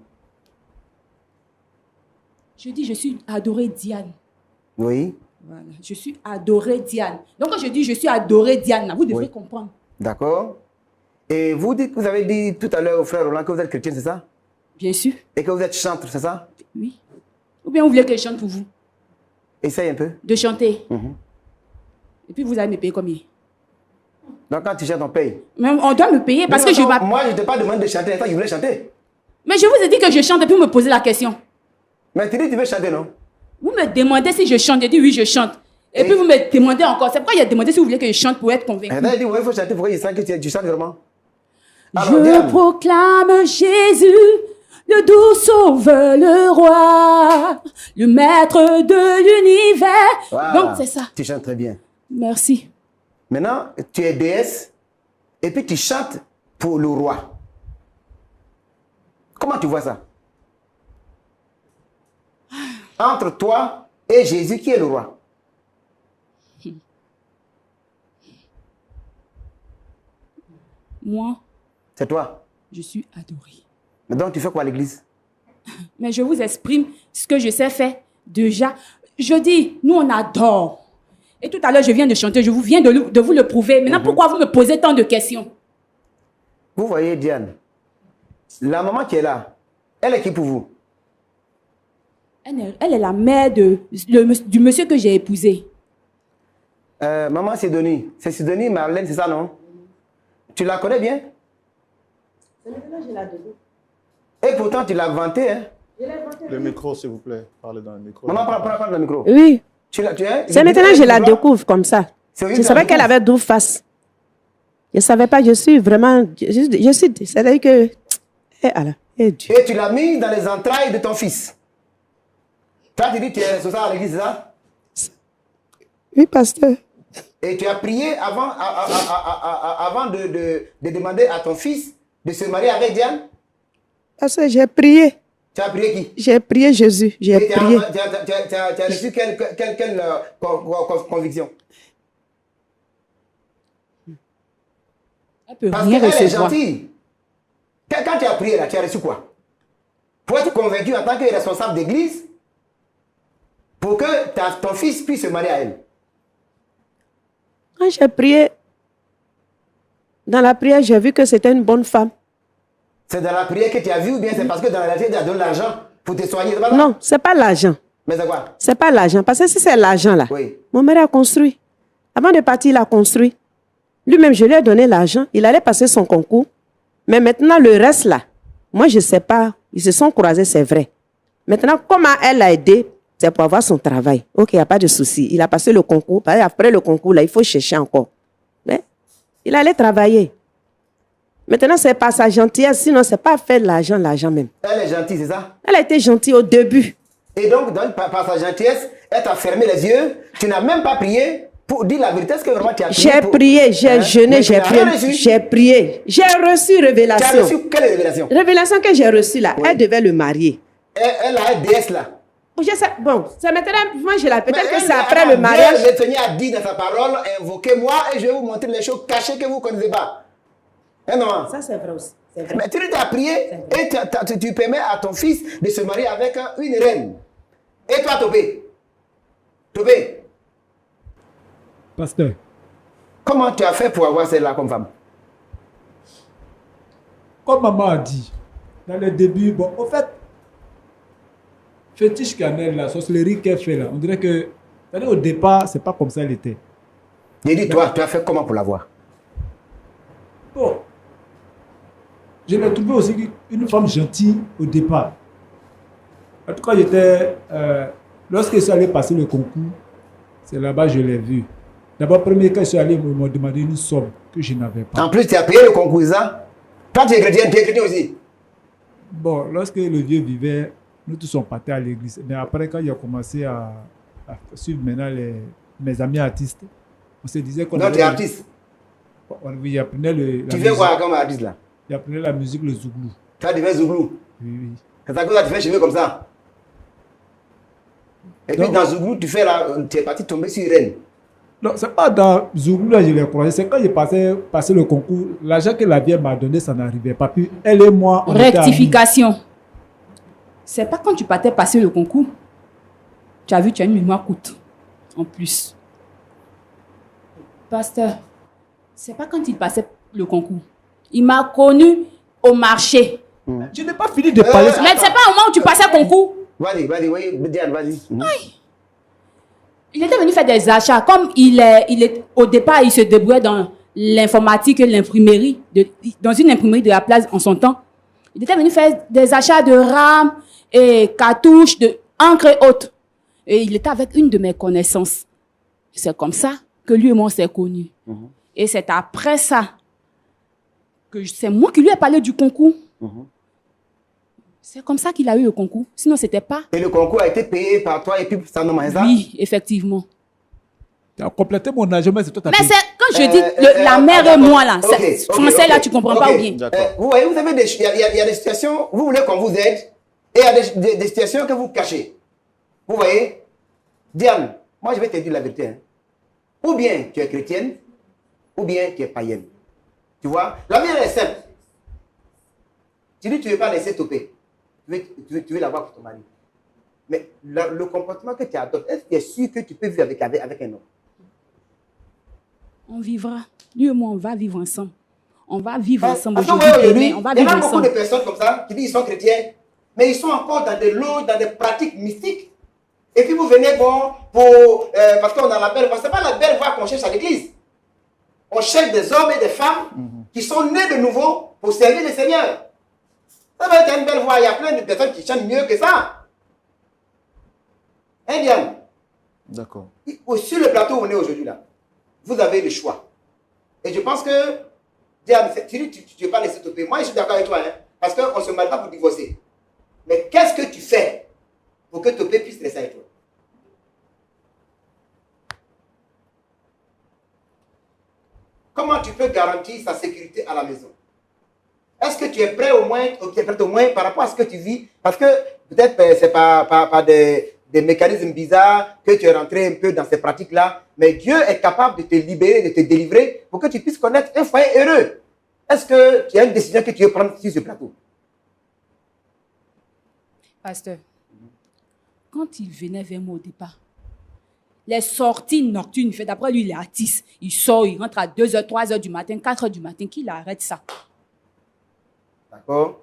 Je dis, je suis Adorée Diane.
Oui.
Voilà. Je suis Adorée Diane. Donc, quand je dis je suis Adorée Diane, là, vous devrez
Oui.
comprendre.
D'accord. Et vous dites, vous avez dit tout à l'heure au frère Roland que vous êtes chrétien, c'est ça?
Bien sûr.
Et que vous êtes chantre, c'est ça?
Oui. Ou bien vous voulez que je chante pour vous?
Essaye un peu.
De chanter.
Mhm.
Et puis vous allez me payer combien?
Donc quand tu chantes, on paye.
Mais on doit me payer parce que je m'appelle.
Moi, je ne t'ai pas demandé de chanter, toi, je voulais chanter.
Mais je vous ai dit que je chante et puis vous me posez la question.
Mais tu dis tu veux chanter, non?
Vous me demandez si je chante. J'ai dit oui, je chante. Et puis vous me demandez encore. C'est pourquoi il a demandé si vous voulez que je chante pour être convaincu.
Et là, il dit, oui, il faut chanter, pourquoi il sent que tu chantes vraiment? Alors,
Je
Diane,
proclame Jésus, le doux sauveur, le roi, le maître de l'univers.
voilà.
Donc c'est ça.
Tu chantes très bien.
Merci.
Maintenant, tu es déesse et puis tu chantes pour le roi. Comment tu vois ça? Entre toi et Jésus, qui est le roi?
Moi,
C'est toi.
je suis adorée.
Mais donc, tu fais quoi à l'église?
Mais je vous exprime ce que je sais faire déjà. Je dis, nous on adore. Et tout à l'heure, je viens de chanter, je viens de vous le prouver. Maintenant, pourquoi vous me posez tant de questions?
Vous voyez, Diane, la maman qui est là, elle est qui pour vous?
Elle est la mère du monsieur que j'ai épousé.
Maman Sidonie. C'est Sidonie Marlène, c'est ça, non? Tu la connais bien? Et pourtant, tu l'as vanté, hein?
Le micro, s'il vous plaît. Parlez dans le micro.
Maman, prends le micro.
Oui.
Tu es,
C'est maintenant que je la découvre comme ça.
C'est
Je savais qu'elle avait 12 faces. Je ne savais pas, je suis vraiment... Je suis... C'est-à-dire que... alors, Dieu.
Et tu l'as mis dans les entrailles de ton fils. Toi, tu dis que tu es responsable à l'église, c'est ça?
Oui, pasteur.
Et tu as prié avant de demander à ton fils de se marier avec Diane?
Pasteur, j'ai prié.
Tu as prié qui?
J'ai prié Jésus. J'ai
Et
prié.
tu as reçu quelle conviction?
Elle peut
Parce
rien
qu'elle est
recevoir.
gentille. Quand tu as prié là, tu as reçu quoi? Pour être convaincu en tant que responsable d'église, pour que ton fils puisse se marier à elle.
Quand j'ai prié, dans la prière, j'ai vu que c'était une bonne femme.
C'est dans la prière que tu as vu ou bien c'est parce que dans la réalité, tu as donné l'argent pour te soigner? C'est pas ça?
Non, ce n'est pas l'argent.
Mais c'est quoi?
Ce n'est pas l'argent. Parce que si c'est l'argent là,
Oui.
mon mari a construit. Avant de partir, il a construit. Lui-même, je lui ai donné l'argent. Il allait passer son concours. Mais maintenant, le reste là, moi, je ne sais pas. Ils se sont croisés, c'est vrai. Maintenant, comment elle l'a aidé, c'est pour avoir son travail. Ok, il n'y a pas de souci. Il a passé le concours. Après le concours, là, il faut chercher encore. Mais il allait travailler. Maintenant, ce n'est pas sa gentillesse. Sinon, ce n'est pas faire de l'argent même.
Elle est gentille, c'est ça?
Elle a été gentille au début.
Et donc par sa gentillesse, elle t'a fermé les yeux. Tu n'as même pas prié Pour dire la vérité, est-ce que vraiment tu as prié?
J'ai prié, j'ai jeûné,
Mais
j'ai
tu n'as rien
prié,
reçu?
j'ai prié. J'ai reçu
Tu as
révélation.
reçu quelle révélation?
Révélation que j'ai reçue là,
Oui.
elle devait le marier.
Elle a un déesse là.
Je sais, bon, ça m'intéresse, moi je la peut-être
Mais
que c'est
elle,
après le
Dieu,
mariage.
le Seigneur a dit dans sa parole, invoquez-moi et je vais vous montrer les choses cachées que vous ne connaissez pas. Hein, non?
Ça c'est vrai aussi. C'est vrai.
Mais tu as prié et tu permets à ton fils de se marier avec une reine. Et toi, Tobé? Tobé,
Pasteur,
comment tu as fait pour avoir celle-là comme femme?
comme maman a dit, dans le début, bon, au fait, fétiche cannelle, la sorcellerie qu'elle fait là, on dirait que, au départ, c'est pas comme ça elle était.
J'ai dit, toi, tu as fait comment pour l'avoir?
Bon, je l'ai trouvé aussi une femme gentille au départ. En tout cas, j'étais, lorsque je suis allé passer le concours, c'est là-bas que je l'ai vu. D'abord, premier, quand je suis allé, ils m'ont demandé une somme que je n'avais pas.
En plus, tu as payé le concours, ça? Toi, tu es chrétien aussi.
Bon, lorsque le vieux vivait, nous tous sommes partis à l'église. Mais après, quand il a commencé à suivre maintenant mes amis artistes, on se disait qu'on
Non, tu es artiste.
Oui, il apprenait
Tu fais quoi comme artiste là?
Il apprenait la musique, le zouglou.
Tu as devenu Zouglou.
Oui, oui.
C'est à cause que tu fais cheveux comme ça. Et puis
Donc,
dans Zouglou, tu es parti tomber sur Reine.
non, c'est pas dans zouglou là je l'ai croisé. C'est quand j'ai passé le concours, l'argent que la vieille m'a donné, ça n'arrivait pas. Puis elle et moi, on était amis.
Rectification. C'est pas quand tu partais passer le concours. Tu as vu, tu as une mémoire courte. En plus. Pasteur, c'est pas quand il passait le concours. Il m'a connu au marché.
Je n'ai pas fini de parler.
Mais c'est pas au moment où tu passais le concours.
Vas-y, oui, Diane, vas-y.
Il était venu faire des achats. Comme au départ, il se débrouillait dans l'informatique et l'imprimerie, dans une imprimerie de la place en son temps. Il était venu faire des achats de RAM et cartouches, de encre et autres. Et il était avec une de mes connaissances. C'est comme ça que lui et moi on s'est connus. Et c'est après ça que c'est moi qui lui ai parlé du concours. C'est comme ça qu'il a eu le concours. Sinon, c'était pas.
Et le concours a été payé par toi et puis ça non, ça?
Oui, effectivement.
Tu as complété mon âge, mais c'est toi qui as
Mais
payé.
c'est quand je dis la mère et moi là, français là, tu comprends pas ou bien.
D'accord.
Vous voyez, vous avez il y a des situations, vous voulez qu'on vous aide, et il y a des situations que vous cachez. Vous voyez? Diane, moi je vais te dire la vérité. Hein. Ou bien tu es chrétienne, ou bien tu es païenne. Tu vois? La mienne est simple. Tu dis que tu ne veux pas laisser toper. Tu veux l'avoir pour ton mari. Mais le comportement que tu adoptes, est-ce que tu es sûr que tu peux vivre avec un homme?
On vivra. Lui et moi, on va vivre ensemble. On va vivre ensemble
Parce que
aujourd'hui,
aujourd'hui,
demain, on va
il y
vivre
a beaucoup
ensemble.
de personnes comme ça qui disent qu'ils sont chrétiens, mais ils sont encore dans des pratiques mystiques. Et puis vous venez, bon, parce qu'on a la belle voix. Ce n'est pas la belle voix qu'on cherche à l'église. On cherche des hommes et des femmes qui sont nés de nouveau pour servir le Seigneur. Ça va être une belle voix. Il y a plein de personnes qui chantent mieux que ça. Hein, Diane?
D'accord.
Sur le plateau où on est aujourd'hui, là, vous avez le choix. Et je pense que, Diane, tu ne veux pas laisser toper. Moi, je suis d'accord avec toi, hein, parce qu'on ne se marie pas pour divorcer. Mais qu'est-ce que tu fais pour que Topé puisse rester avec toi? Comment tu peux garantir sa sécurité à la maison? Est-ce que tu es prêt au moins par rapport à ce que tu vis? Parce que peut-être c'est par des mécanismes bizarres que tu es rentré un peu dans ces pratiques-là, mais Dieu est capable de te libérer, de te délivrer pour que tu puisses connaître un foyer heureux. Est-ce que tu as une décision que tu veux prendre sur ce plateau?
Pasteur, quand il venait vers moi au départ, les sorties nocturnes, il fait d'après lui, il est artiste. Il sort, il rentre à 2h, 3h du matin, 4h du matin, qu'il arrête ça.
D'accord?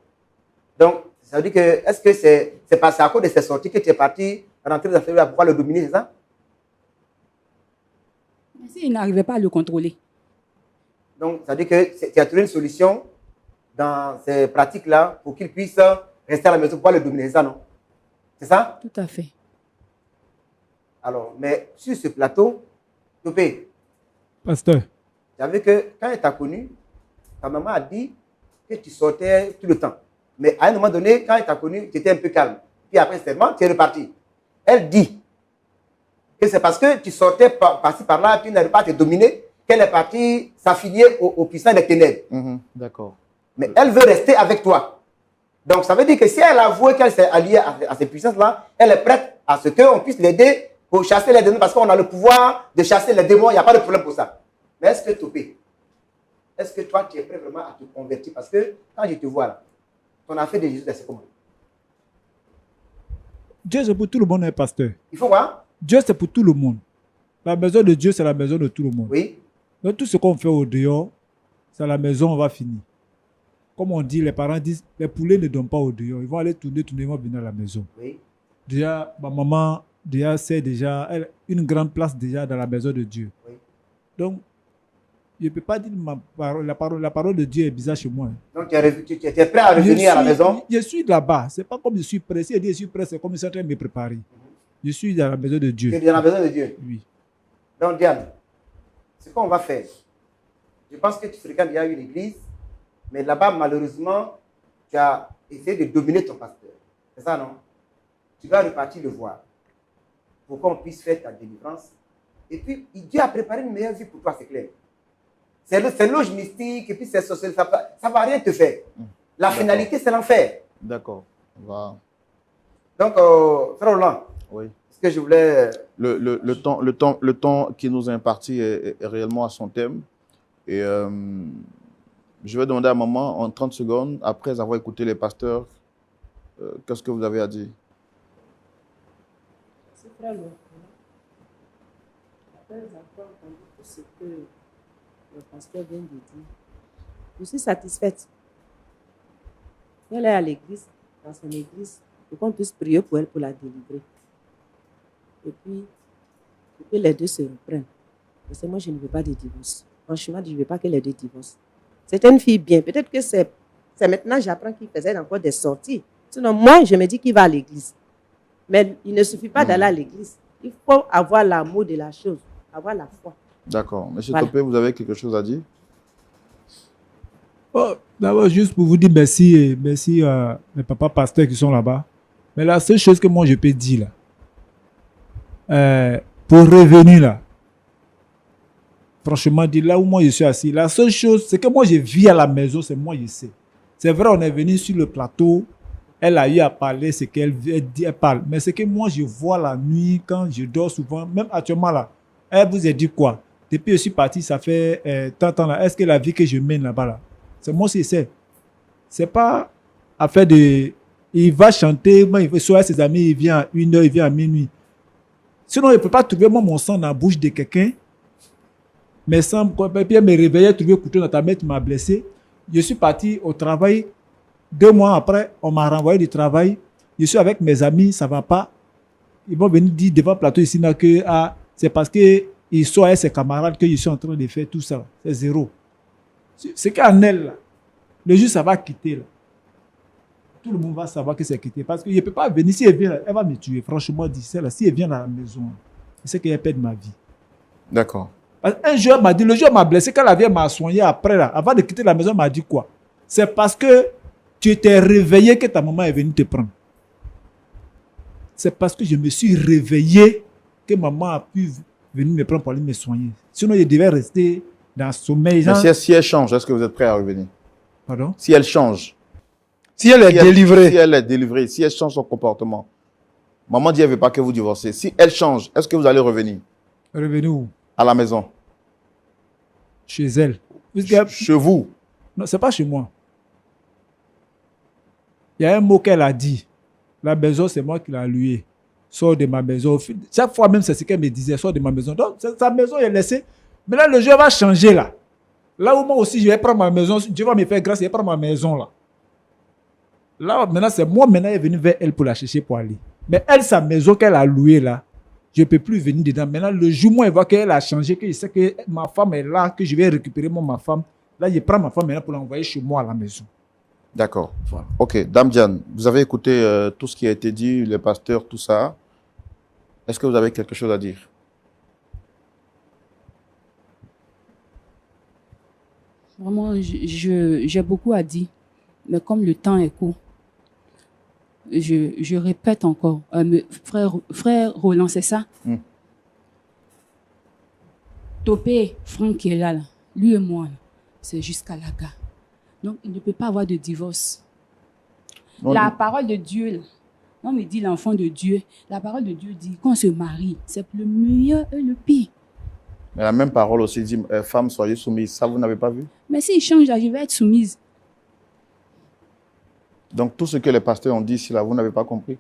Donc, ça veut dire que, est-ce que c'est passé à cause de ces sorties que tu es parti rentrer dans celui-là pour pouvoir le dominer, c'est ça?
Mais s'il n'arrivait pas à le contrôler.
Donc, ça veut dire que tu as trouvé une solution dans ces pratiques-là pour qu'il puisse rester à la maison pour pouvoir le dominer, c'est ça, non? C'est ça?
Tout à fait.
Alors, mais sur ce plateau, Topé,
Pasteur,
tu as vu que quand elle t'a connu, ta maman a dit que tu sortais tout le temps. Mais à un moment donné, quand elle t'a connu, tu étais un peu calme. Puis après, seulement, tu es reparti. Elle dit que c'est parce que tu sortais par-ci par-là, tu n'arrives pas à te dominer, qu'elle est partie s'affilier aux puissants des ténèbres.
D'accord.
Mais elle veut rester avec toi. Donc ça veut dire que si elle avoue qu'elle s'est alliée à ces puissances-là, elle est prête à ce qu'on puisse l'aider pour chasser les démons, parce qu'on a le pouvoir de chasser les démons, il n'y a pas de problème pour ça. Mais est-ce que Topé, est-ce que toi tu es prêt vraiment à te convertir? Parce que quand je te vois là, ton affaire de Jésus, c'est comment?
Dieu, c'est pour tout le monde, un pasteur.
Il faut voir.
Dieu, c'est pour tout le monde. La maison de Dieu, c'est la maison de tout le monde.
Oui.
Donc, tout ce qu'on fait au dehors, c'est à la maison, on va finir. Comme on dit, les parents disent, les poulets ne donnent pas au dehors. Ils vont aller tourner, ils vont venir à la maison.
Oui.
Déjà, ma maman, c'est déjà une grande place déjà dans la maison de Dieu.
Oui.
Donc, je ne peux pas dire la parole de Dieu est bizarre chez moi.
Donc, tu es prêt à revenir à la maison?
Je suis là-bas. Ce n'est pas comme je suis prêt. Si je dis je suis prêt, c'est comme si je suis en train de me préparer. Je suis dans la maison de Dieu.
Tu es dans la maison de Dieu?
Oui.
Donc, Diane, ce qu'on va faire, je pense que tu fréquentes déjà une église, mais là-bas, malheureusement, tu as essayé de dominer ton pasteur. C'est ça, non? Tu vas repartir le voir pour qu'on puisse faire ta délivrance. Et puis, Dieu a préparé une meilleure vie pour toi, c'est clair. C'est loge mystique, et puis c'est social, ça ne va rien te faire. La finalité, c'est l'enfer.
D'accord.
Donc, frère Roland,
oui.
Ce que je voulais...
Le temps qui nous est imparti est réellement à son thème. Et je vais demander à maman, en 30 secondes, après avoir écouté les pasteurs, qu'est-ce que vous avez à dire?
C'est frère Laurent. Après avoir entendu tout ce que le pasteur vient de dire, je suis satisfaite. Elle est à l'église, dans son église, pour qu'on puisse prier pour elle, pour la délivrer. Et puis les deux se reprennent. Parce que moi, je ne veux pas de divorce. Franchement, je ne veux pas que les deux divorcent. C'était une fille bien. Peut-être que c'est maintenant, j'apprends qu'il faisait encore des sorties. Sinon, moi, je me dis qu'il va à l'église. Mais il ne suffit pas d'aller à l'église. Il faut avoir l'amour de la chose, avoir la foi.
D'accord. Monsieur Topé, vous avez quelque chose à dire?
Oh, d'abord, juste pour vous dire merci mes papas pasteurs qui sont là-bas. Mais la seule chose que moi, je peux dire, là, pour revenir là, franchement, là où moi je suis assis, la seule chose, c'est que moi je vis à la maison, c'est moi je sais. C'est vrai, on est venu sur le plateau, elle a eu à parler ce qu'elle dit, elle parle. Mais c'est que moi je vois la nuit, quand je dors souvent, même actuellement là, elle vous a dit quoi? Depuis que je suis parti, ça fait tant de temps là, est-ce que la vie que je mène là-bas là, c'est moi qui sais. C'est pas affaire de... Il va chanter, moi, il va soir ses amis, il vient à 1h, il vient à minuit. Sinon, il ne peut pas trouver moi, mon sang dans la bouche de quelqu'un. Mais sans bien me réveiller, trouver un couteau dans ta main, tu m'as blessé. Je suis parti au travail. 2 mois après, on m'a renvoyé du travail. Je suis avec mes amis, ça ne va pas. Ils vont venir dire devant le plateau ici que c'est parce qu'ils sont avec ses camarades que je suis en train de faire tout ça. C'est zéro. C'est qu'en elle, là, le jour, ça va quitter. Là. Tout le monde va savoir que c'est quitté. Parce qu'il ne peut pas venir. Si elle vient, elle va me tuer. Franchement, dit ça, là, si elle vient dans la maison, je sais qu'elle perd ma vie.
D'accord.
Un jour, m'a dit, le jour m'a blessé, quand la vie m'a soigné après, là, avant de quitter la maison, elle m'a dit quoi? C'est parce que tu t'es réveillé que ta maman est venue te prendre. C'est parce que je me suis réveillé que maman a pu venir me prendre pour aller me soigner. Sinon, je devais rester dans le sommeil.
Mais si elle change, est-ce que vous êtes prêt à revenir?
Pardon?
Si elle change.
Si elle est délivrée.
Si elle est délivrée, si elle change son comportement. Maman dit qu'elle ne veut pas que vous divorcez. Si elle change, est-ce que vous allez revenir?
Revenir où?
À la maison.
Chez elle.
Chez vous?
Non, ce n'est pas chez moi. Il y a un mot qu'elle a dit. La maison, c'est moi qui l'ai louée. Sors de ma maison. Chaque fois même, c'est ce qu'elle me disait. Sors de ma maison. Donc, sa maison est laissée. Mais là, le jeu va changer là. Là où moi aussi, je vais prendre ma maison. Dieu va me faire grâce, je vais prendre ma maison là. Là, maintenant, c'est moi maintenant, elle est venue vers elle pour la chercher pour aller. Mais elle, sa maison qu'elle a louée là, je ne peux plus venir dedans. Maintenant, le jour où elle voit qu'elle a changé, que je sais que ma femme est là, que je vais récupérer ma femme, là, je prends ma femme maintenant pour l'envoyer chez moi à la maison.
D'accord. Voilà. Ok, Dame Diane, vous avez écouté tout ce qui a été dit, les pasteurs, tout ça. Est-ce que vous avez quelque chose à dire?
Vraiment, j'ai beaucoup à dire. Mais comme le temps est court, je répète encore. Frère Roland, c'est ça? Topé, Franck qui est là, lui et moi, là, c'est jusqu'à la gare. Donc, il ne peut pas avoir de divorce.
Non,
La parole de Dieu, là, on me dit l'enfant de Dieu, la parole de Dieu dit qu'on se marie, c'est le meilleur et le pire.
mais la même parole aussi dit, femmes, soyez soumises. Ça, vous n'avez pas vu?
Mais s'il change là, je vais être soumise.
Donc, tout ce que les pasteurs ont dit ici, là, vous n'avez pas compris?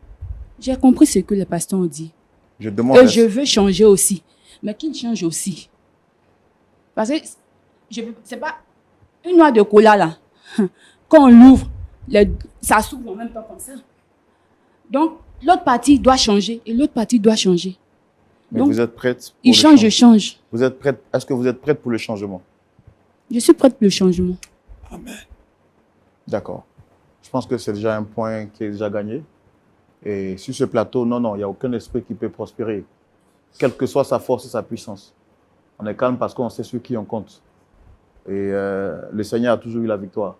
J'ai compris ce que les pasteurs ont dit.
Je demande...
Et je veux changer aussi. Mais qu'il change aussi. Parce que c'est pas une noix de cola là. Quand on l'ouvre, ça s'ouvre en même temps comme ça. Donc, l'autre partie doit changer et l'autre partie doit changer.
Mais
Donc,
vous êtes prête pour
il
le
change, je
changement?
change.
Vous êtes prête? Est-ce que vous êtes prête pour le changement?
Je suis prête pour le changement.
D'accord. Je pense que c'est déjà un point qui est déjà gagné. Et sur ce plateau, non, il n'y a aucun esprit qui peut prospérer, quelle que soit sa force et sa puissance. On est calme parce qu'on sait sur qui on compte. Et le Seigneur a toujours eu la victoire.